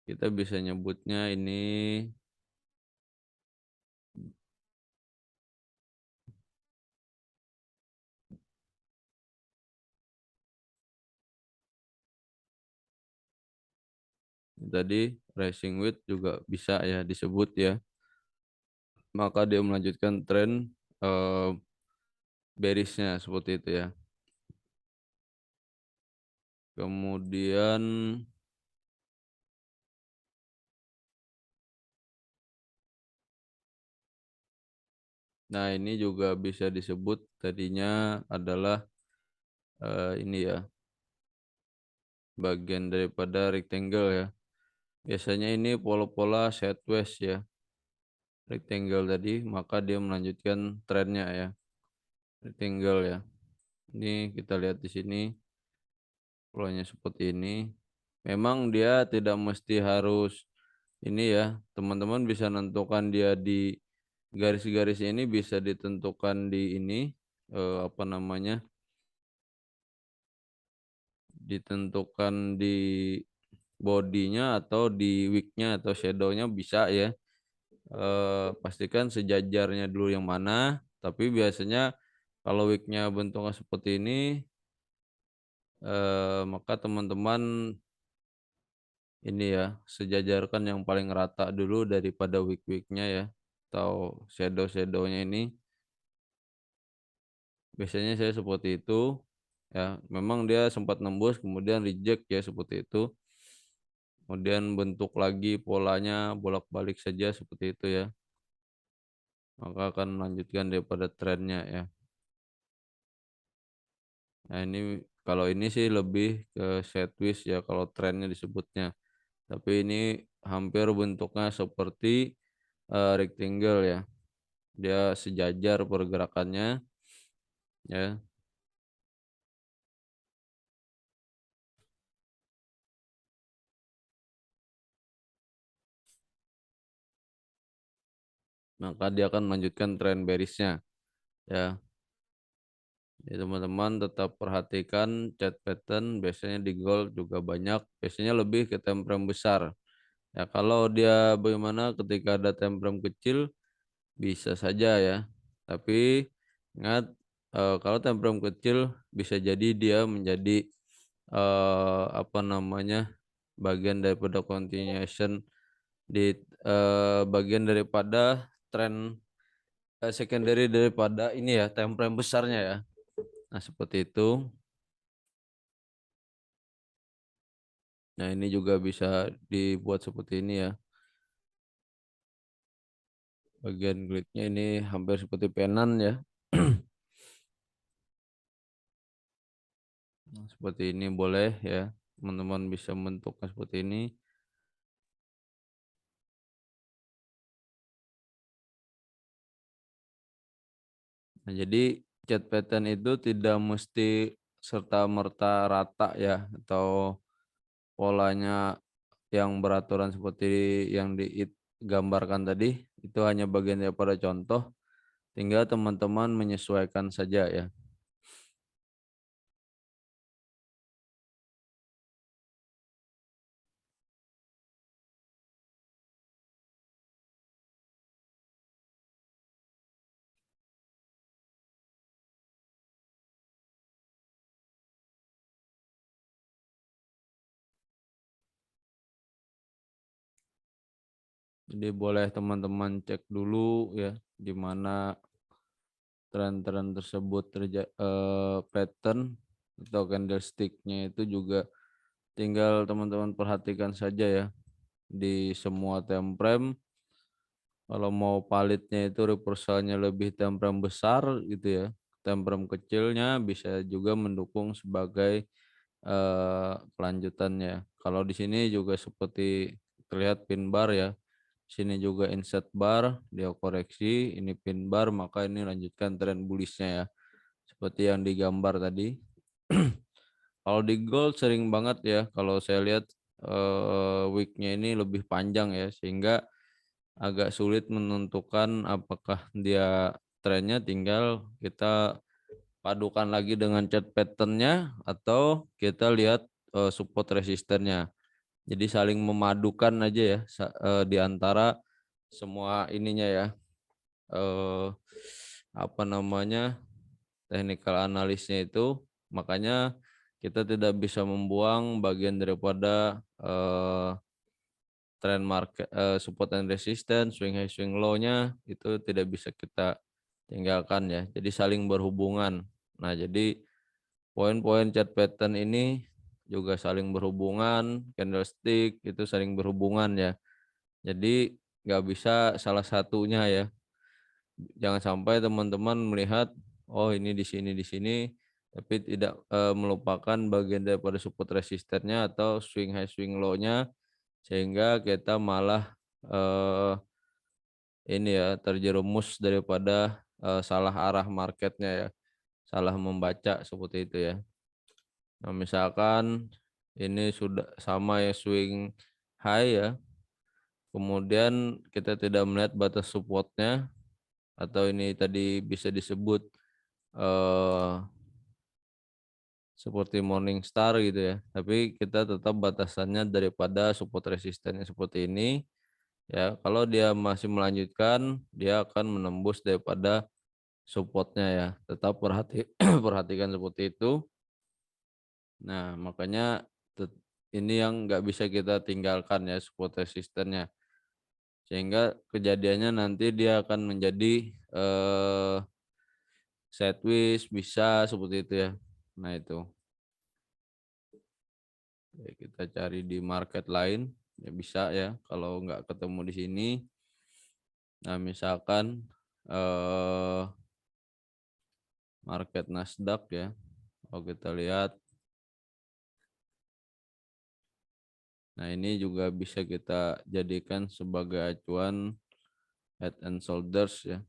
kita bisa nyebutnya ini, tadi rising width juga bisa ya disebut ya, maka dia melanjutkan tren, eee, bearish-nya seperti itu ya. Kemudian, nah ini juga bisa disebut tadinya adalah, ini ya, bagian daripada rectangle ya. Biasanya ini pola-pola sideways ya, rectangle tadi, maka dia melanjutkan trennya ya, rectangle ya. Ini kita lihat di sini polanya seperti ini. Memang dia tidak mesti harus ini ya, teman-teman bisa nentukan dia di garis-garis ini bisa ditentukan di ini, apa namanya, ditentukan di bodinya atau di wig-nya atau shadow-nya bisa ya. Pastikan sejajarnya dulu yang mana, tapi biasanya kalau wig-nya bentuknya seperti ini, maka teman-teman ini ya, sejajarkan yang paling rata dulu daripada wig-wig-nya ya, atau shadow-shadow-nya ini, biasanya saya seperti itu, ya. Memang dia sempat nembus kemudian reject ya, seperti itu. Kemudian bentuk lagi polanya bolak-balik saja seperti itu ya, maka akan melanjutkan daripada trennya ya. Nah ini kalau ini sih lebih ke sideways ya kalau trennya disebutnya, tapi ini hampir bentuknya seperti, rectangle ya. Dia sejajar pergerakannya ya, maka dia akan melanjutkan tren bearish-nya ya. Jadi teman-teman tetap perhatikan chart pattern, biasanya di gold juga banyak, biasanya lebih ke time frame besar. Ya kalau dia bagaimana ketika ada time frame kecil bisa saja ya. Tapi ingat, kalau time frame kecil bisa jadi dia menjadi, apa namanya, bagian daripada continuation di, bagian daripada tren, secondary daripada ini ya, time frame besarnya ya. Nah, seperti itu. Nah, ini juga bisa dibuat seperti ini ya. Bagian gridnya ini hampir seperti penan ya. Nah, seperti ini boleh ya. Teman-teman bisa bentuknya seperti ini. Nah, jadi cat pattern itu tidak mesti serta-merta rata ya, atau polanya yang beraturan seperti yang digambarkan tadi, itu hanya bagian daripada contoh, tinggal teman-teman menyesuaikan saja ya. Jadi boleh teman-teman cek dulu ya, di mana tren-tren tersebut pattern atau candlestick-nya itu juga tinggal teman-teman perhatikan saja ya di semua time frame. Kalau mau palitnya itu reversalnya lebih time frame besar gitu ya, time frame kecilnya bisa juga mendukung sebagai, kelanjutannya. Kalau di sini juga seperti terlihat pin bar ya. Sini juga insert bar, dia koreksi, ini pin bar, maka ini lanjutkan tren bullish-nya ya. Seperti yang digambar tadi. Kalau di gold sering banget ya, kalau saya lihat week-nya ini lebih panjang ya, sehingga agak sulit menentukan apakah dia trennya, tinggal kita padukan lagi dengan chart pattern-nya atau kita lihat support resistennya. Jadi saling memadukan aja ya di antara semua ininya ya, eh, apa namanya, technical analisnya itu. Makanya kita tidak bisa membuang bagian daripada trend market, support and resistance, swing high swing low-nya itu tidak bisa kita tinggalkan ya. Jadi saling berhubungan. Nah, jadi poin-poin chart pattern ini juga saling berhubungan, candlestick itu saling berhubungan ya. Jadi nggak bisa salah satunya ya. Jangan sampai teman-teman melihat, oh ini di sini, tapi tidak melupakan bagian daripada support resistennya atau swing high swing low-nya, sehingga kita malah ini ya terjerumus daripada salah arah marketnya ya, salah membaca seperti itu ya. Nah, misalkan ini sudah sama ya swing high ya, kemudian kita tidak melihat batas supportnya, atau ini tadi bisa disebut eh, seperti Morningstar gitu ya, tapi kita tetap batasannya daripada support resistennya seperti ini ya. Kalau dia masih melanjutkan, dia akan menembus daripada supportnya ya. Tetap perhatikan seperti itu. Nah, makanya ini yang nggak bisa kita tinggalkan ya, support resistennya. Sehingga kejadiannya nanti dia akan menjadi sideways, bisa seperti itu ya. Nah itu. Ya, kita cari di market lain ya bisa ya, kalau nggak ketemu di sini. Nah, misalkan market Nasdaq ya. Kalau kita lihat, nah ini juga bisa kita jadikan sebagai acuan head and shoulders ya.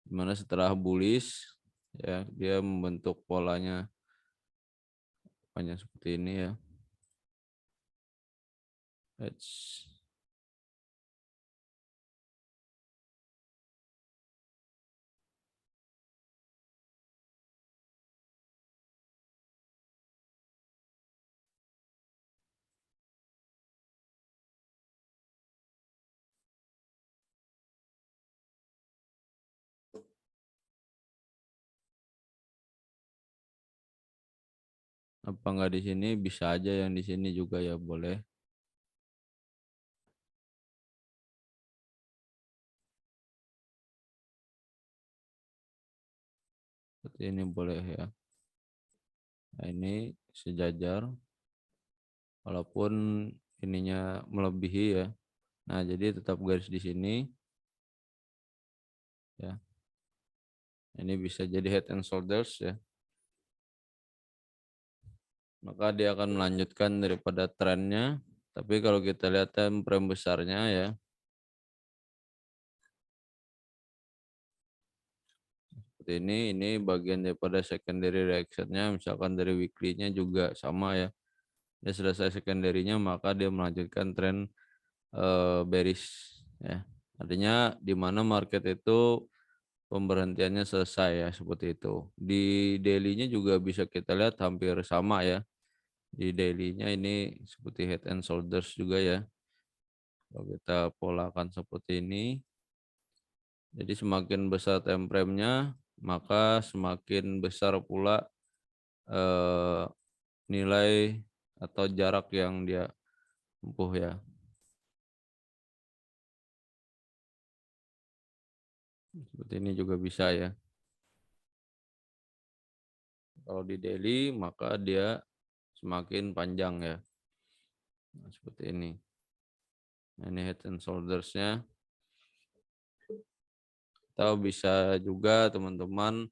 Dimana setelah bullish ya, dia membentuk polanya banyak seperti ini ya. Apa nggak di sini, bisa aja yang di sini juga ya, boleh. Seperti ini boleh ya. Nah, ini sejajar walaupun ininya melebihi ya. Nah, jadi tetap garis di sini ya. Ini bisa jadi head and shoulders ya. Maka dia akan melanjutkan daripada trennya. Tapi kalau kita lihat time frame besarnya ya, seperti ini bagian daripada secondary reactionnya. Misalkan dari weekly-nya juga sama ya. Dia selesai secondary-nya, maka dia melanjutkan tren bearish ya. Artinya di mana market itu pemberhentiannya selesai ya, seperti itu. Di daily-nya juga bisa kita lihat hampir sama ya. Di daily-nya ini seperti head and shoulders juga ya. Kalau kita polakan seperti ini, jadi semakin besar time frame-nya, maka semakin besar pula eh, nilai atau jarak yang dia tempuh ya. Seperti ini juga bisa ya. Kalau di daily maka dia semakin panjang ya. Nah, seperti ini. Nah, ini head and shoulders-nya. Atau bisa juga teman-teman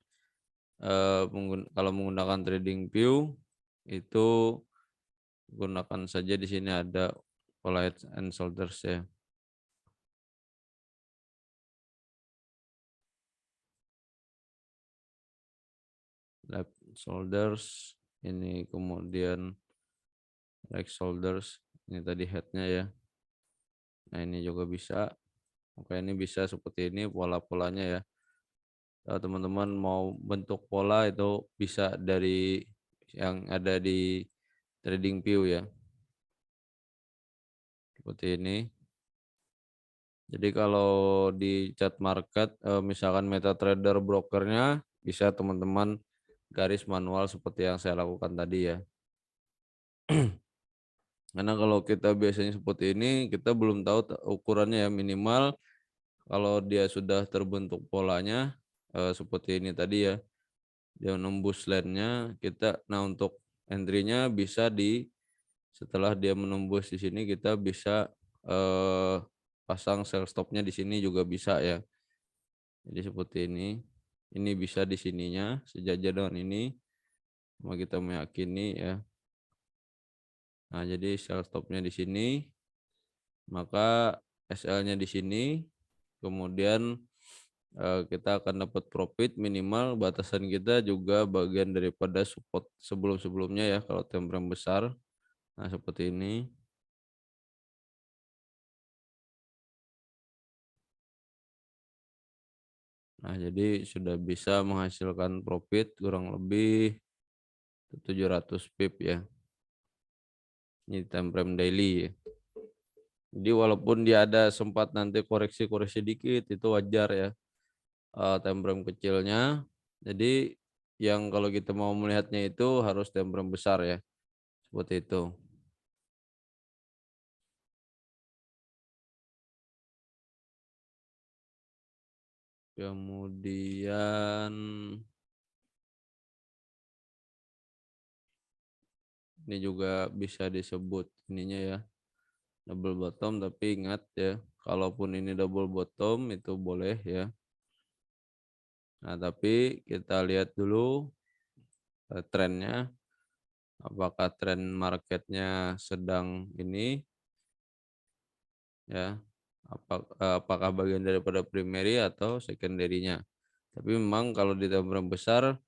kalau menggunakan trading view itu gunakan saja, di sini ada pola head and shoulders ya. Left shoulders, ini kemudian right shoulders, ini tadi headnya ya. Nah ini juga bisa. Oke, ini bisa seperti ini pola-polanya ya. Kalau teman-teman mau bentuk pola itu bisa dari yang ada di TradingView ya. Seperti ini. Jadi kalau di chart market misalkan MetaTrader brokernya bisa teman-teman garis manual seperti yang saya lakukan tadi ya. Karena kalau kita biasanya seperti ini kita belum tahu ukurannya ya, minimal kalau dia sudah terbentuk polanya seperti ini tadi ya. Dia menembus line-nya kita, nah untuk entry-nya bisa setelah dia menembus di sini kita bisa pasang sell stop-nya di sini juga bisa ya. Jadi seperti ini bisa di sininya sejajar dengan ini, cuma kita meyakini ya. Nah jadi sell stop-nya di sini, maka SL-nya di sini, kemudian kita akan dapat profit minimal, batasan kita juga bagian daripada support sebelum-sebelumnya ya kalau time frame besar. Nah seperti ini. Nah jadi sudah bisa menghasilkan profit kurang lebih 700 pip ya. Ini time frame daily ya. Jadi walaupun dia ada sempat nanti koreksi-koreksi dikit itu wajar ya, time frame kecilnya. Jadi yang kalau kita mau melihatnya itu harus time frame besar ya, seperti itu. Kemudian ini juga bisa disebut ininya ya, double bottom, tapi ingat ya, kalaupun ini double bottom itu boleh ya. Nah, tapi kita lihat dulu trennya, apakah tren marketnya sedang ini ya, apakah bagian daripada primary atau secondary-nya. Tapi memang kalau di time frame besar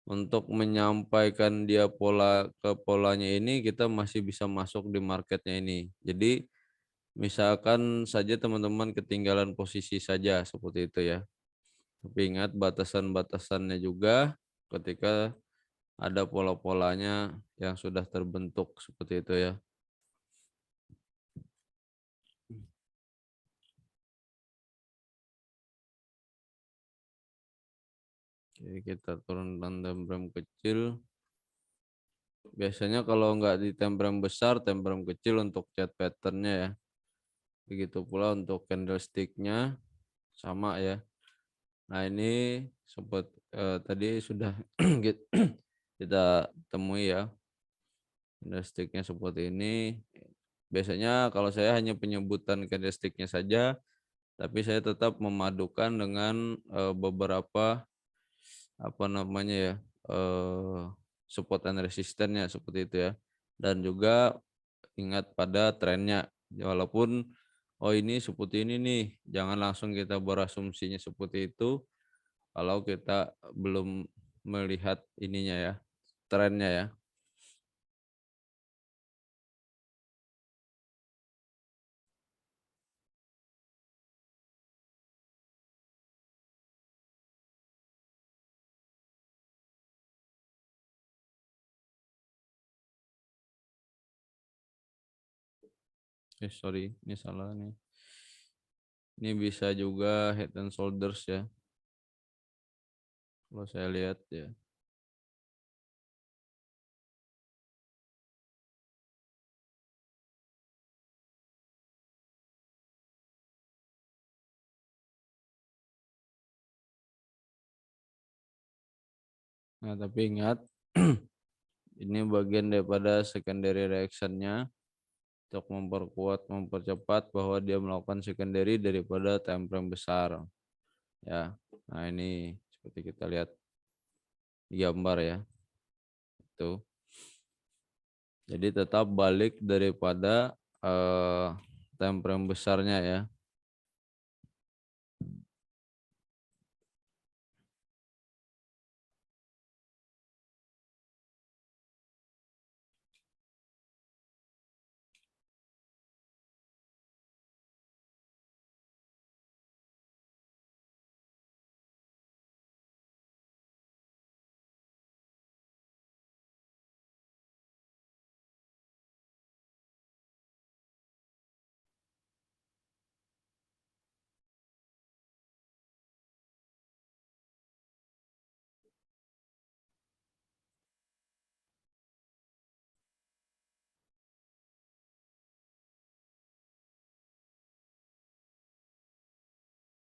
untuk menyampaikan dia ke polanya ini kita masih bisa masuk di marketnya ini. Jadi misalkan saja teman-teman ketinggalan posisi saja seperti itu ya. Tapi ingat batasan-batasannya juga ketika ada pola-polanya yang sudah terbentuk seperti itu ya. Jadi kita turunkan time frame kecil. Biasanya kalau nggak di time frame besar, time frame kecil untuk chart patternnya ya. Begitu pula untuk candlestick-nya sama ya. Nah ini sempat tadi sudah kita temui ya, candlestick-nya seperti ini. Biasanya kalau saya hanya penyebutan candlestick-nya saja, tapi saya tetap memadukan dengan beberapa apa namanya ya, support and resistance-nya seperti itu ya. Dan juga ingat pada trennya. Walaupun oh ini seperti ini nih, jangan langsung kita berasumsinya seperti itu kalau kita belum melihat ininya ya, trennya ya. Sorry, ini salah nih. Ini bisa juga head and shoulders ya. Kalau saya lihat ya. Nah, tapi ingat ini bagian daripada secondary reaction-nya untuk memperkuat, mempercepat bahwa dia melakukan secondary daripada time frame besar. Ya. Nah, ini seperti kita lihat di gambar ya. Itu. Jadi tetap balik daripada eee, time frame besarnya ya.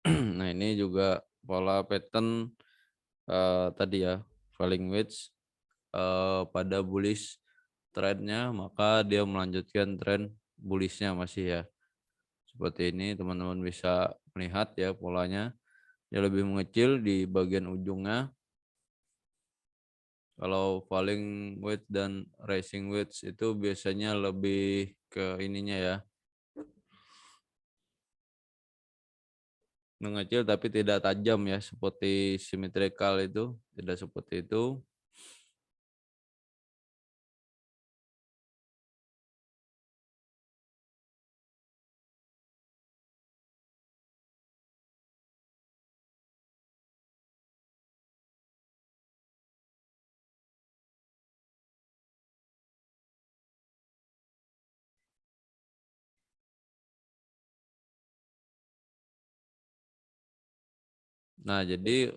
Nah ini juga pola pattern, tadi ya, falling wedge, pada bullish trend-nya, maka dia melanjutkan tren bullish-nya masih ya. Seperti ini teman-teman bisa melihat ya polanya, dia lebih mengecil di bagian ujungnya. Kalau falling wedge dan rising wedge itu biasanya lebih ke ininya ya, mengecil tapi tidak tajam ya, seperti symmetrical itu, tidak seperti itu. Nah, jadi,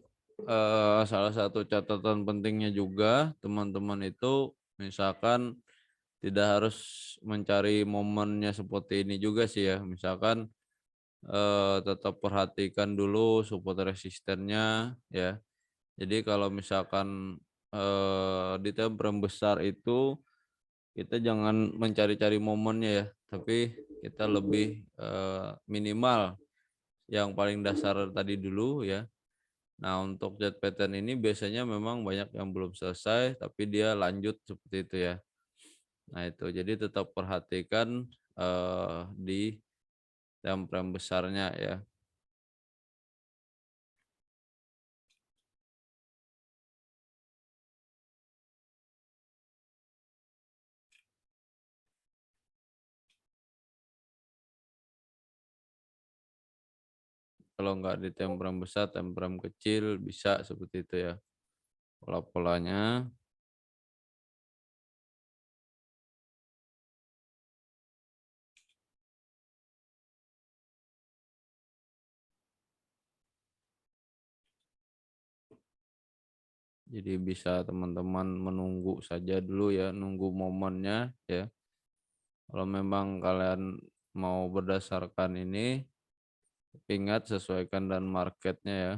salah satu catatan pentingnya juga teman-teman itu misalkan tidak harus mencari momennya seperti ini juga sih ya. Misalkan, tetap perhatikan dulu support resistennya ya. Jadi kalau misalkan, di time frame besar itu kita jangan mencari-cari momennya ya, tapi kita lebih, minimal yang paling dasar tadi dulu ya. Nah, untuk jet pattern ini biasanya memang banyak yang belum selesai, tapi dia lanjut seperti itu ya. Nah, itu jadi tetap perhatikan, di time frame besarnya ya. Kalau nggak di time frame besar, time frame kecil bisa seperti itu ya pola-polanya. Jadi bisa teman-teman menunggu saja dulu ya, nunggu momennya ya. Kalau memang kalian mau berdasarkan ini, ingat sesuaikan dan marketnya ya.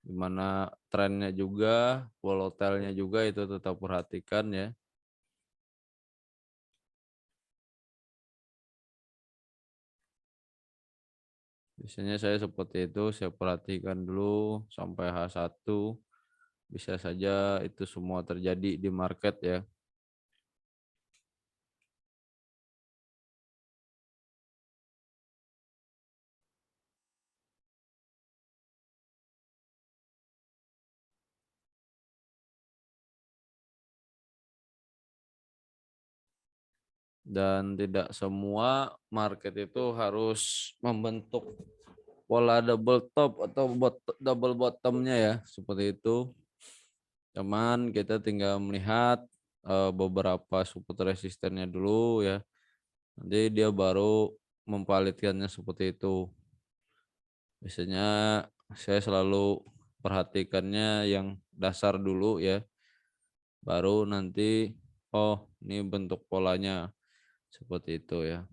Dimana trennya juga, volatilnya juga itu tetap perhatikan ya. Biasanya saya seperti itu, saya perhatikan dulu sampai H1, bisa saja itu semua terjadi di market ya. Dan tidak semua market itu harus membentuk pola double top atau double bottomnya ya, seperti itu. Cuman kita tinggal melihat, beberapa support resistennya dulu ya. Nanti dia baru memvalidkannya seperti itu. Biasanya saya selalu perhatikannya yang dasar dulu ya, baru nanti, oh ini bentuk polanya, seperti itu ya.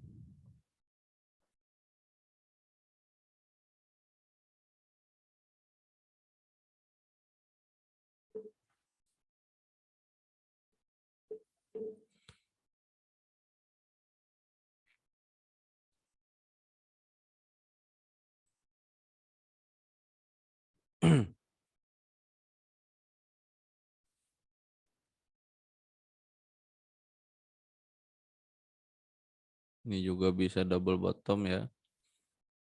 Ini juga bisa double bottom ya.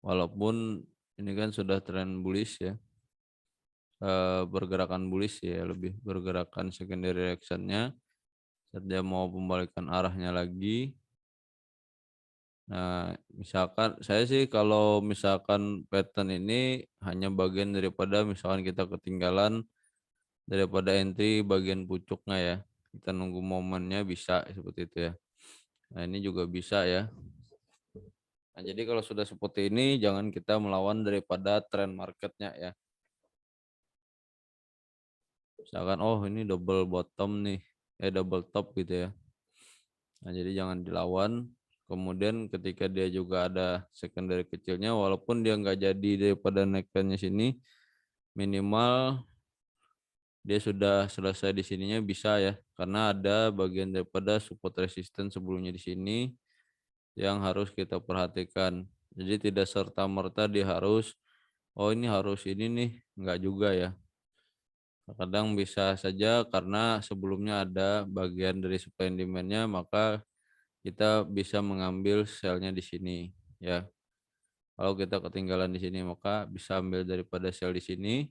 Walaupun ini kan sudah tren bullish ya. Bergerakan bullish ya, lebih bergerakan secondary reaction-nya saat dia mau pembalikan arahnya lagi. Nah, misalkan saya sih kalau misalkan pattern ini hanya bagian daripada misalkan kita ketinggalan daripada entry bagian pucuknya ya. Kita nunggu momennya bisa seperti itu ya. Nah, ini juga bisa ya. Nah, jadi kalau sudah seperti ini jangan kita melawan daripada tren marketnya ya. Misalkan oh ini double bottom nih, double top gitu ya. Nah, jadi jangan dilawan. Kemudian ketika dia juga ada secondary kecilnya, walaupun dia nggak jadi daripada naikkannya sini, minimal dia sudah selesai di sininya bisa ya. Karena ada bagian daripada support resistance sebelumnya di sini yang harus kita perhatikan. Jadi tidak serta-merta dia harus, oh ini harus ini nih, nggak juga ya. Kadang bisa saja karena sebelumnya ada bagian dari supply and demand-nya, maka kita bisa mengambil sell-nya di sini ya. Kalau kita ketinggalan di sini maka bisa ambil daripada sell di sini,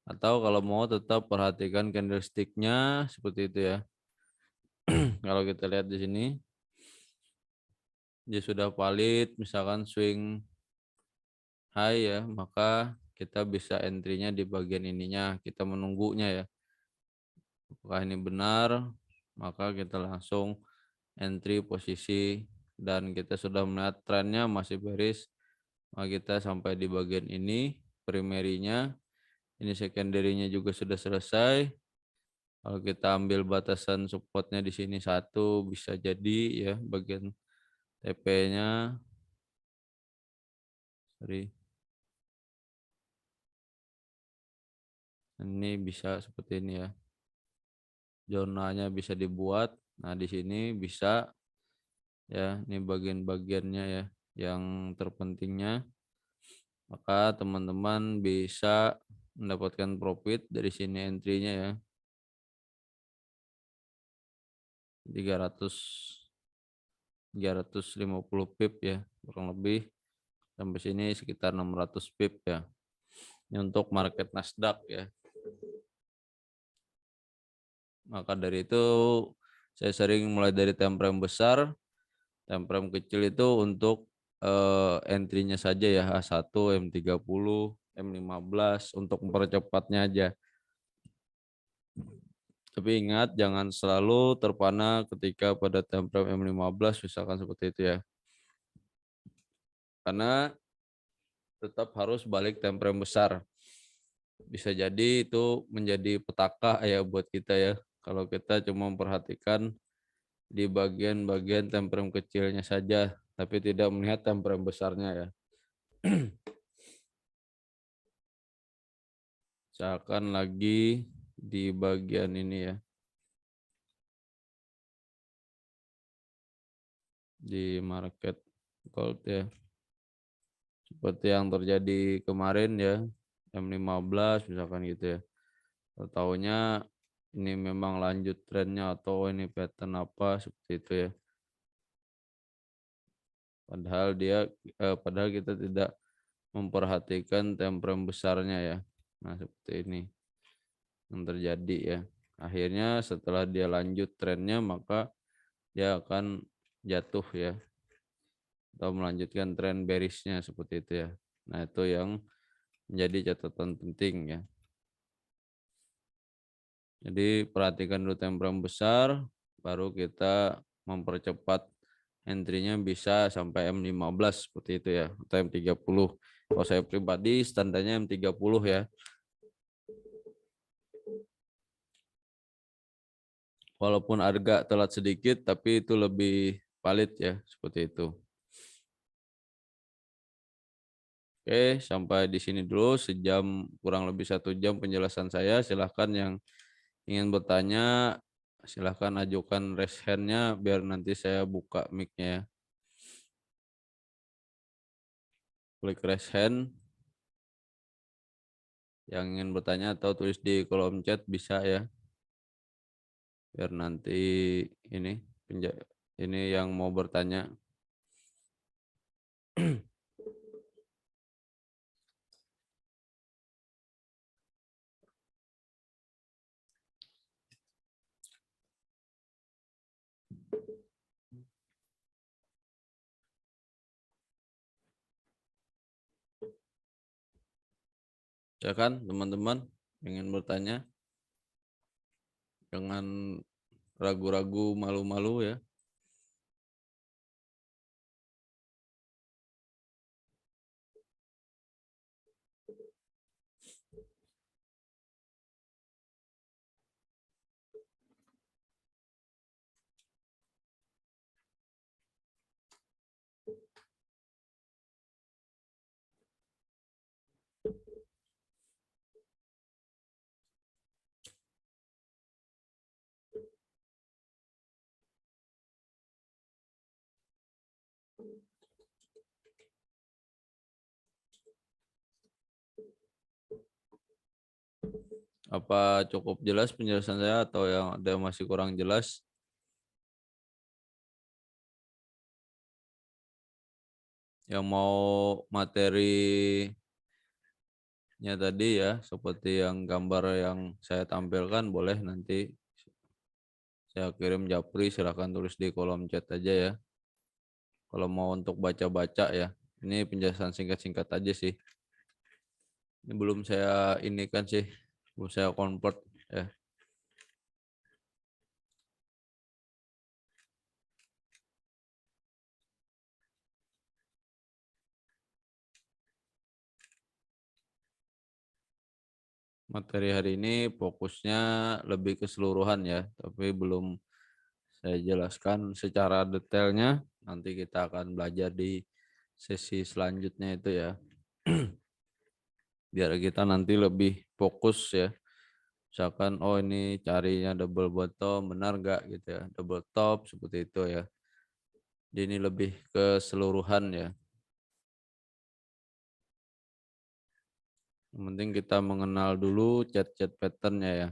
atau kalau mau tetap perhatikan candlestick-nya seperti itu ya. Kalau kita lihat di sini dia sudah valid misalkan swing high ya, maka kita bisa entry-nya di bagian ininya, kita menunggunya ya. Apakah ini benar? Maka kita langsung entry posisi dan kita sudah melihat trennya masih bearish. Maka kita sampai di bagian ini primary-nya, ini secondary-nya juga sudah selesai. Kalau kita ambil batasan supportnya di sini satu bisa jadi ya bagian TP-nya. Sorry. Ini bisa seperti ini ya. Zonanya bisa dibuat. Nah, di sini bisa ya, ini bagian-bagiannya ya yang terpentingnya. Maka teman-teman bisa mendapatkan profit dari sini entry-nya ya. 300 350 pip ya kurang lebih, sampai sini sekitar 600 pip ya. Ini untuk market Nasdaq ya. Maka dari itu saya sering mulai dari time frame besar, time frame kecil itu untuk entry-nya saja ya, H1, M30, M15 untuk mempercepatnya aja. Tapi ingat jangan selalu terpana ketika pada time frame M15 misalkan seperti itu ya. Karena tetap harus balik time frame besar. Bisa jadi itu menjadi petaka ya buat kita ya. Kalau kita cuma memperhatikan di bagian-bagian time frame kecilnya saja, tapi tidak melihat time frame besarnya ya. Misalkan lagi di bagian ini ya, di market gold ya. Seperti yang terjadi kemarin ya, M15 misalkan gitu ya. Tahunya ini memang lanjut trennya atau ini pattern apa seperti itu ya. Padahal kita tidak memperhatikan time frame besarnya ya. Nah, seperti ini yang terjadi ya. Akhirnya setelah dia lanjut trennya maka dia akan jatuh ya, atau melanjutkan tren bearish-nya seperti itu ya. Nah, itu yang menjadi catatan penting ya. Jadi perhatikan dulu time frame besar, baru kita mempercepat entry-nya bisa sampai M15 seperti itu ya, atau M30. Kalau saya pribadi standarnya M30 ya. Walaupun harga telat sedikit, tapi itu lebih valid ya, seperti itu. Oke, sampai di sini dulu sejam, kurang lebih 1 jam penjelasan saya. Silahkan yang ingin bertanya, silahkan ajukan raise hand-nya biar nanti saya buka mic-nya ya. Klik raise hand yang ingin bertanya atau tulis di kolom chat bisa ya. Biar nanti ini ini yang mau bertanya. Ya kan, teman-teman ingin bertanya, jangan ragu-ragu, malu-malu ya. Apa cukup jelas penjelasan saya atau yang ada yang masih kurang jelas? Yang mau materinya tadi ya, seperti yang gambar yang saya tampilkan boleh nanti saya kirim japri, silahkan tulis di kolom chat aja ya. Kalau mau untuk baca-baca ya, ini penjelasan singkat-singkat aja sih. Ini belum saya ini kan sih, belum saya convert ya. Materi hari ini fokusnya lebih keseluruhan ya, tapi belum saya jelaskan secara detailnya. Nanti kita akan belajar di sesi selanjutnya itu ya. Biar kita nanti lebih fokus ya. Misalkan, oh ini carinya double bottom, benar nggak gitu ya. Double top seperti itu ya. Jadi ini lebih keseluruhan ya. Yang penting kita mengenal dulu chat-chat patternnya ya.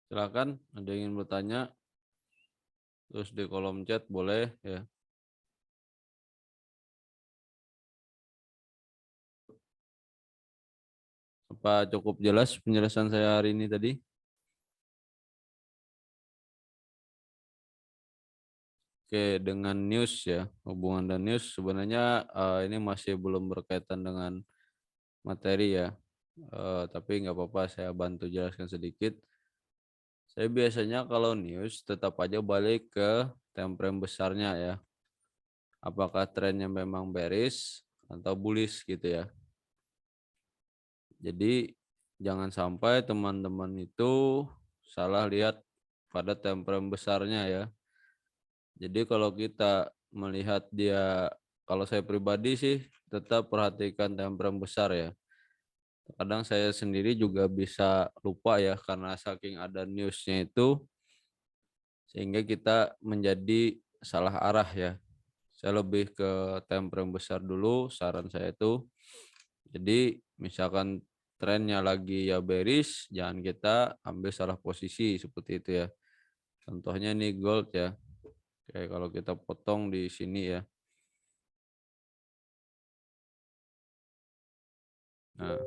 Silakan, ada yang ingin bertanya, terus di kolom chat boleh ya. Apa cukup jelas penjelasan saya hari ini tadi? Oke, dengan news ya, hubungan dan news sebenarnya ini masih belum berkaitan dengan materi ya. Tapi nggak apa-apa, saya bantu jelaskan sedikit. Saya biasanya kalau news tetap aja balik ke time frame besarnya ya. Apakah trennya memang bearish atau bullish gitu ya. Jadi jangan sampai teman-teman itu salah lihat pada time frame besarnya ya. Jadi kalau kita melihat dia, kalau saya pribadi sih tetap perhatikan time frame besar ya. Kadang saya sendiri juga bisa lupa ya karena saking ada newsnya itu sehingga kita menjadi salah arah ya. Saya lebih ke time frame besar dulu saran saya itu. Jadi misalkan trennya lagi ya bearish, jangan kita ambil salah posisi seperti itu ya. Contohnya nih gold ya. Kayak kalau kita potong di sini ya. Nah,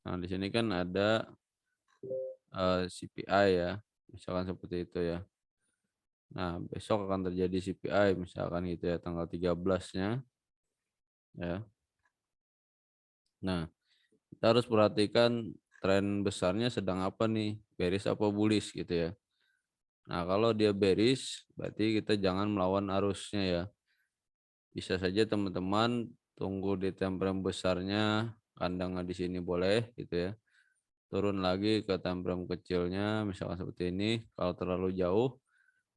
Nah, di sini kan ada CPI ya, misalkan seperti itu ya. Nah, besok akan terjadi CPI misalkan gitu ya, tanggal 13-nya ya. Nah, kita harus perhatikan tren besarnya sedang apa nih, bearish apa bullish gitu ya. Nah, kalau dia bearish berarti kita jangan melawan arusnya ya. Bisa saja teman-teman tunggu di time frame besarnya, kandangnya di sini boleh gitu ya. Turun lagi ke time frame kecilnya misalkan seperti ini. Kalau terlalu jauh,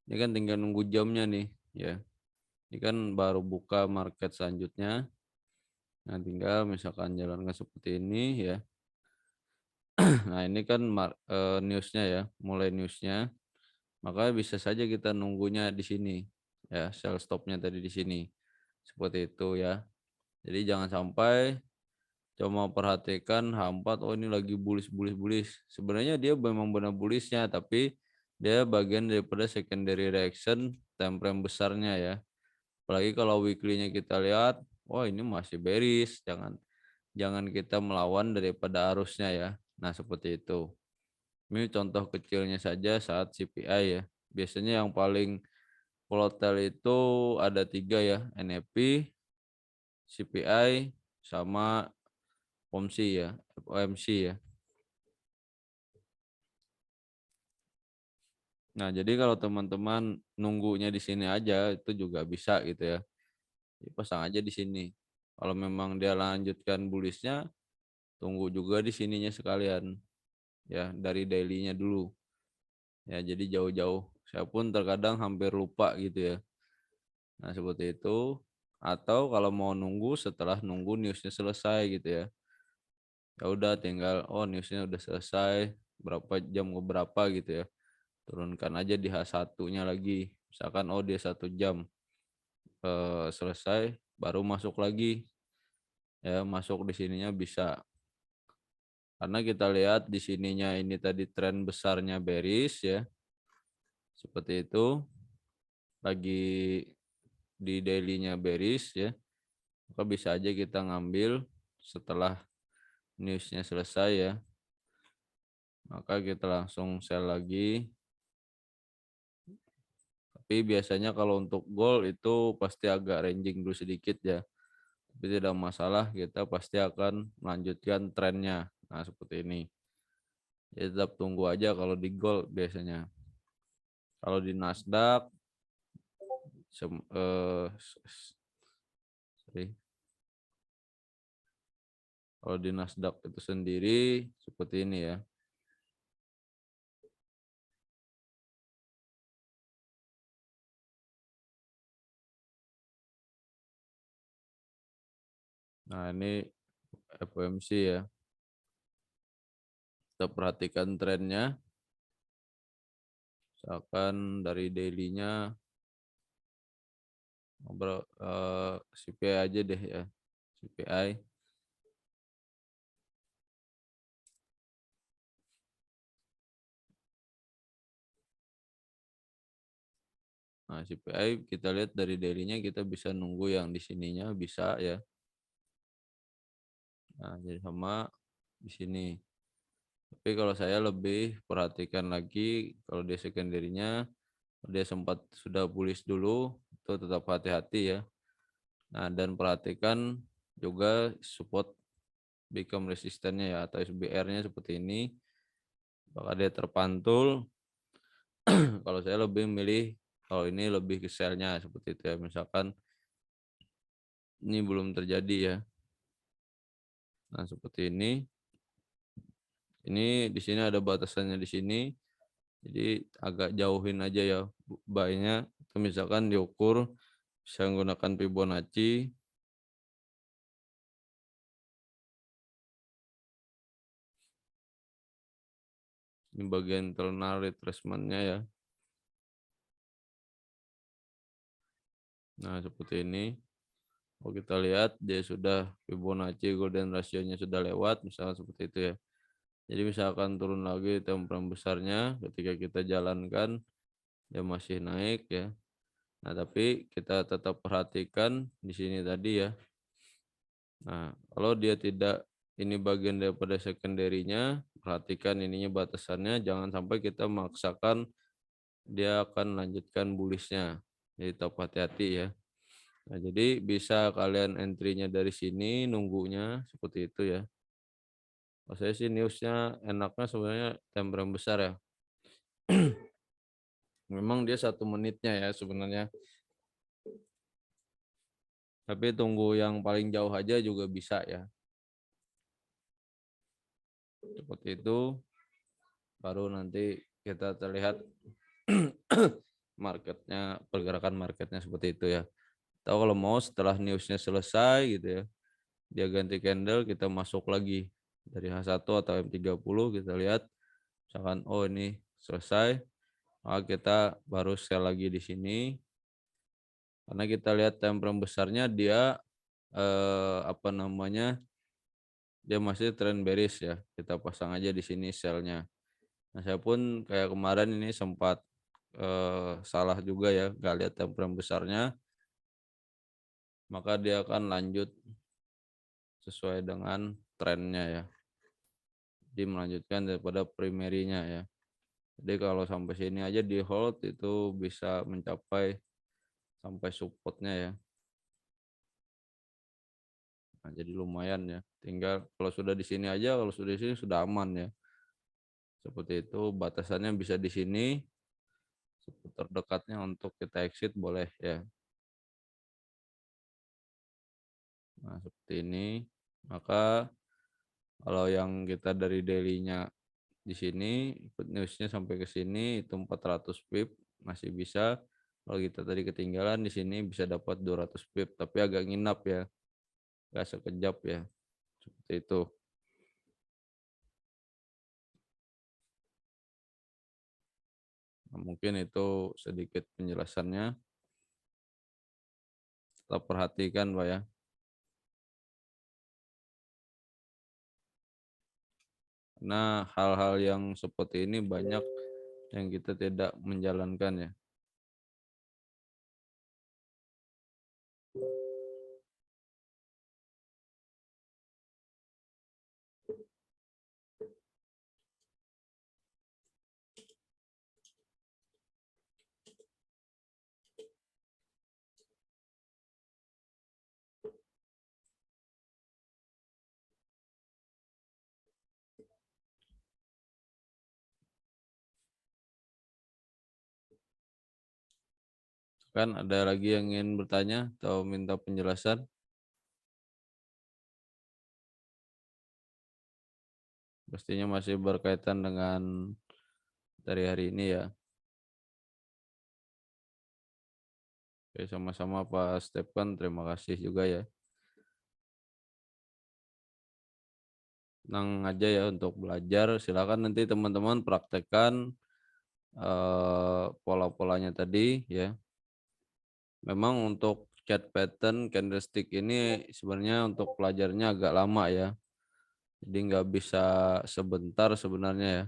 ini kan tinggal nunggu jamnya nih ya. Ini kan baru buka market selanjutnya. Nah, tinggal misalkan jalankan seperti ini ya. Nah, ini kan newsnya ya, mulai newsnya. Maka bisa saja kita nunggunya di sini ya, sell stopnya tadi di sini. Seperti itu ya. Jadi jangan sampai cuma perhatikan hampat, oh ini lagi bullish bullish bullish. Sebenarnya dia memang benar bullishnya, tapi dia bagian daripada secondary reaction time frame besarnya ya. Apalagi kalau weekly-nya kita lihat, wah ini masih bearish, jangan jangan kita melawan daripada arusnya ya. Nah, seperti itu. Ini contoh kecilnya saja saat CPI ya. Biasanya yang paling volatile itu ada 3 ya, NFP, CPI, sama FOMC ya, FOMC ya. Nah, jadi kalau teman-teman nunggunya di sini aja itu juga bisa gitu ya. Jadi pasang aja di sini. Kalau memang dia lanjutkan bullishnya, tunggu juga di sininya sekalian ya, dari daily-nya dulu. Ya, jadi jauh-jauh. Saya pun terkadang hampir lupa gitu ya. Nah, seperti itu. Atau kalau mau nunggu setelah nunggu newsnya selesai gitu ya. Ya udah tinggal oh newsnya udah selesai berapa jam ke berapa gitu ya. Turunkan aja di H1-nya lagi. Misalkan oh dia 1 jam selesai baru masuk lagi. Ya, masuk di sininya bisa. Karena kita lihat di sininya ini tadi tren besarnya bearish ya. Seperti itu. Lagi di daily-nya bearish ya. Maka bisa aja kita ngambil setelah newsnya selesai ya. Maka kita langsung sell lagi. Tapi biasanya kalau untuk gold itu pasti agak ranging dulu sedikit ya. Tapi tidak masalah, kita pasti akan melanjutkan trennya. Nah, seperti ini. Ya, tetap tunggu aja kalau di gold biasanya. Kalau di Nasdaq, sorry. Kalau di Nasdaq itu sendiri seperti ini ya. Nah, ini FOMC ya. Kita perhatikan trennya. Misalkan dari daily-nya CPI aja deh ya. CPI. Nah, CPI kita lihat dari daily-nya kita bisa nunggu yang di sininya bisa ya. Nah, jadi sama di sini. Tapi kalau saya lebih perhatikan lagi kalau dia secondary-nya dia sempat sudah bullish dulu itu tetap hati-hati ya. Nah, dan perhatikan juga support become resistannya ya atau SBR-nya seperti ini. Apakah dia terpantul? Kalau saya lebih milih kalau ini lebih ke sell-nya seperti itu ya. Misalkan ini belum terjadi ya. Nah, seperti ini. Ini di sini ada batasannya di sini. Jadi agak jauhin aja ya buy-nya. Atau misalkan diukur bisa menggunakan Fibonacci. Ini bagian internal retracement-nya ya. Nah, seperti ini. Kalau kita lihat dia sudah Fibonacci golden ratio-nya sudah lewat, misalkan seperti itu ya. Jadi misalkan turun lagi time frame besarnya ketika kita jalankan dia masih naik ya. Nah, tapi kita tetap perhatikan di sini tadi ya. Nah, kalau dia tidak ini bagian daripada secondary-nya, perhatikan ininya batasannya, jangan sampai kita memaksakan dia akan lanjutkan bullish-nya. Jadi tetap hati-hati ya. Nah, jadi bisa kalian entry-nya dari sini, nunggunya seperti itu ya. Kalau saya sih news-nya enaknya sebenarnya time frame besar ya. Memang dia 1 menitnya ya sebenarnya. Tapi tunggu yang paling jauh aja juga bisa ya. Seperti itu. Baru nanti kita terlihat marketnya, pergerakan marketnya seperti itu ya. Tahu kalau mau setelah newsnya selesai gitu ya, dia ganti candle, kita masuk lagi dari H1 atau M30, kita lihat misalkan oh ini selesai, maka kita baru sell lagi di sini. Karena kita lihat time frame besarnya dia apa namanya? Dia masih trend bearish ya. Kita pasang aja di sini sell-nya. Nah, saya pun kayak kemarin ini sempat salah juga ya, nggak lihat time frame besarnya, maka dia akan lanjut sesuai dengan trennya ya. Jadi melanjutkan daripada primary-nya ya. Jadi kalau sampai sini aja di hold itu bisa mencapai sampai supportnya ya. Nah, jadi lumayan ya. Tinggal kalau sudah di sini aja, kalau sudah di sini sudah aman ya. Seperti itu batasannya bisa di sini. Terdekatnya untuk kita exit boleh ya. Nah, seperti ini. Maka kalau yang kita dari daily-nya di sini ikut newsnya sampai ke sini itu 400 pip masih bisa. Kalau kita tadi ketinggalan di sini bisa dapat 200 pip tapi agak nginap ya. Gak sekejap ya. Seperti itu. Nah, mungkin itu sedikit penjelasannya. Tetap perhatikan Pak ya. Karena hal-hal yang seperti ini banyak yang kita tidak menjalankan ya. Kan ada lagi yang ingin bertanya atau minta penjelasan? Pastinya masih berkaitan dengan dari hari ini ya. Oke, sama-sama Pak Stephen, terima kasih juga ya. Tenang aja ya untuk belajar. Silakan nanti teman-teman praktekkan pola-polanya tadi ya. Memang untuk chart pattern candlestick ini sebenarnya untuk pelajarnya agak lama ya. Jadi nggak bisa sebentar sebenarnya ya.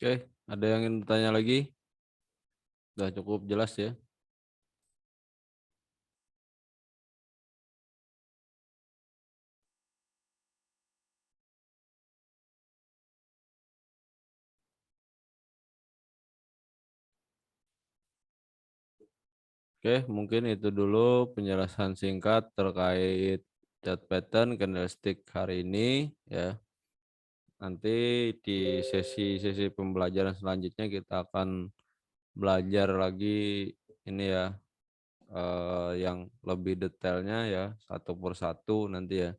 Oke, ada yang ingin bertanya lagi? Sudah cukup jelas ya. Oke, mungkin itu dulu penjelasan singkat terkait chart pattern candlestick hari ini ya. Nanti di sesi-sesi pembelajaran selanjutnya kita akan belajar lagi ini ya, yang lebih detailnya ya, satu persatu nanti ya.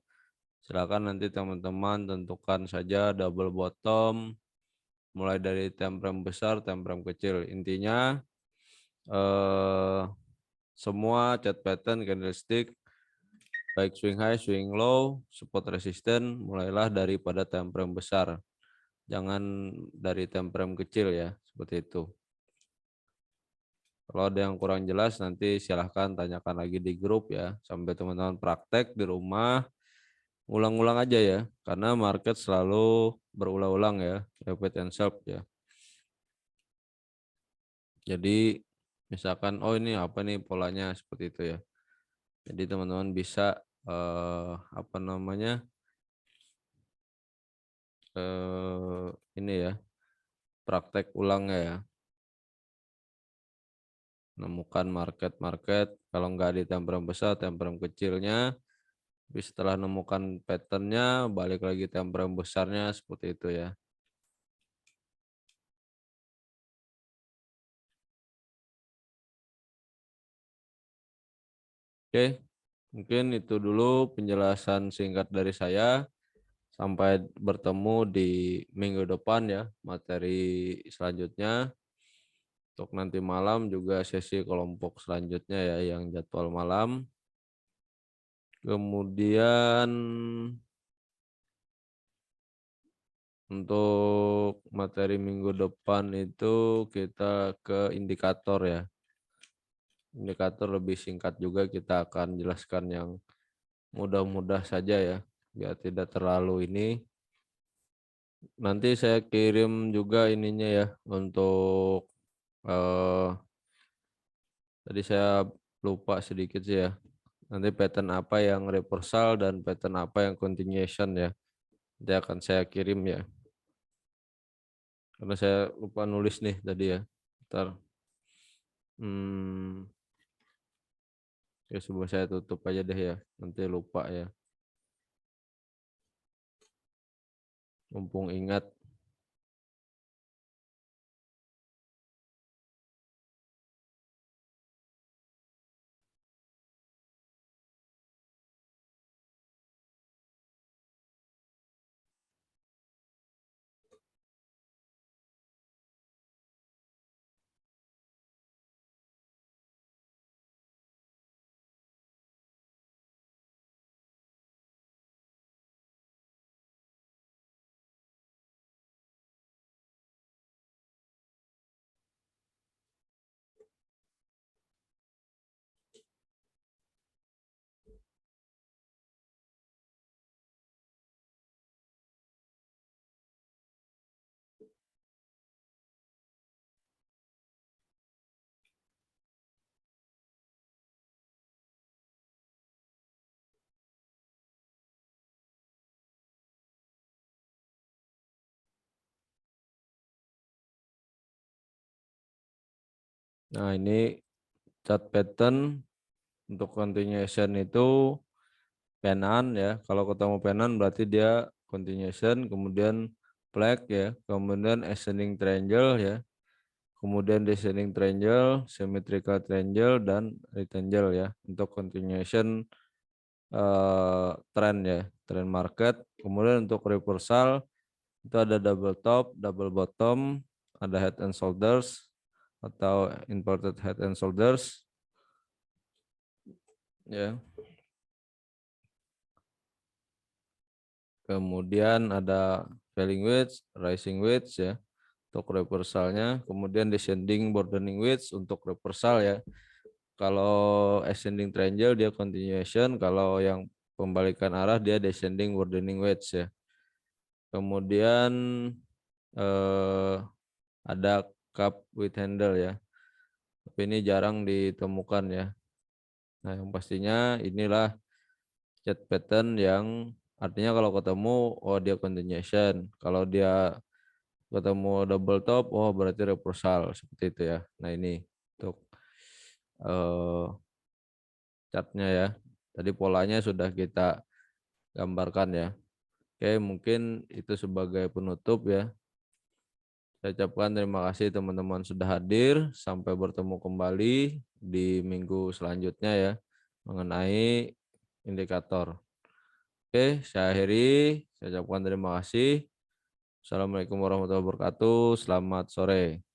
Silakan nanti teman-teman tentukan saja double bottom mulai dari time frame besar, time frame kecil. Intinya eh, semua chart pattern candlestick baik swing high, swing low, support resistance mulailah daripada time frame besar. Jangan dari time frame kecil ya, seperti itu. Kalau ada yang kurang jelas nanti silahkan tanyakan lagi di grup ya. Sampai teman-teman praktek di rumah, ulang-ulang aja ya. Karena market selalu berulang-ulang ya, repeat and solve ya. Jadi misalkan, oh ini apa nih polanya seperti itu ya. Jadi teman-teman bisa apa namanya ini ya, praktek ulangnya ya. Menemukan market-market kalau nggak di time frame besar, time frame kecilnya. Tapi setelah menemukan patternnya, balik lagi time frame besarnya seperti itu ya. Oke, mungkin itu dulu penjelasan singkat dari saya. Sampai bertemu di minggu depan ya, materi selanjutnya. Untuk nanti malam juga sesi kelompok selanjutnya ya, yang jadwal malam. Kemudian untuk materi minggu depan itu kita ke indikator ya. Indikator lebih singkat juga, kita akan jelaskan yang mudah-mudah saja ya, biar tidak terlalu ini. Nanti saya kirim juga ininya ya untuk eh, tadi saya lupa sedikit sih ya. Nanti pattern apa yang reversal dan pattern apa yang continuation ya. Nanti akan saya kirim ya. Karena saya lupa nulis nih tadi ya. Ntar. Hmm, ya coba saya tutup aja deh ya. Nanti lupa ya. Mumpung ingat. Nah ini chart pattern untuk continuation itu penan ya. Kalau ketemu penan berarti dia continuation, kemudian flag ya, kemudian ascending triangle ya, kemudian descending triangle, symmetrical triangle dan rectangle ya untuk continuation trend ya, trend market. Kemudian untuk reversal itu ada double top, double bottom, ada head and shoulders atau inverted head and shoulders ya. Kemudian ada falling wedge, rising wedge ya untuk reversalnya. Kemudian descending broadening wedge untuk reversal ya. Kalau ascending triangle dia continuation, kalau yang pembalikan arah dia descending broadening wedge ya. Kemudian eh, ada cup with handle ya, tapi ini jarang ditemukan ya. Nah, yang pastinya inilah chat pattern yang artinya kalau ketemu, oh dia continuation, kalau dia ketemu double top, oh berarti reversal, seperti itu ya. Nah ini untuk, eee, chart-nya ya. Tadi polanya sudah kita gambarkan ya. Oke, mungkin itu sebagai penutup ya. Saya ucapkan terima kasih teman-teman sudah hadir. Sampai bertemu kembali di minggu selanjutnya ya mengenai indikator. Oke, saya akhiri. Saya ucapkan terima kasih. Assalamualaikum warahmatullahi wabarakatuh. Selamat sore.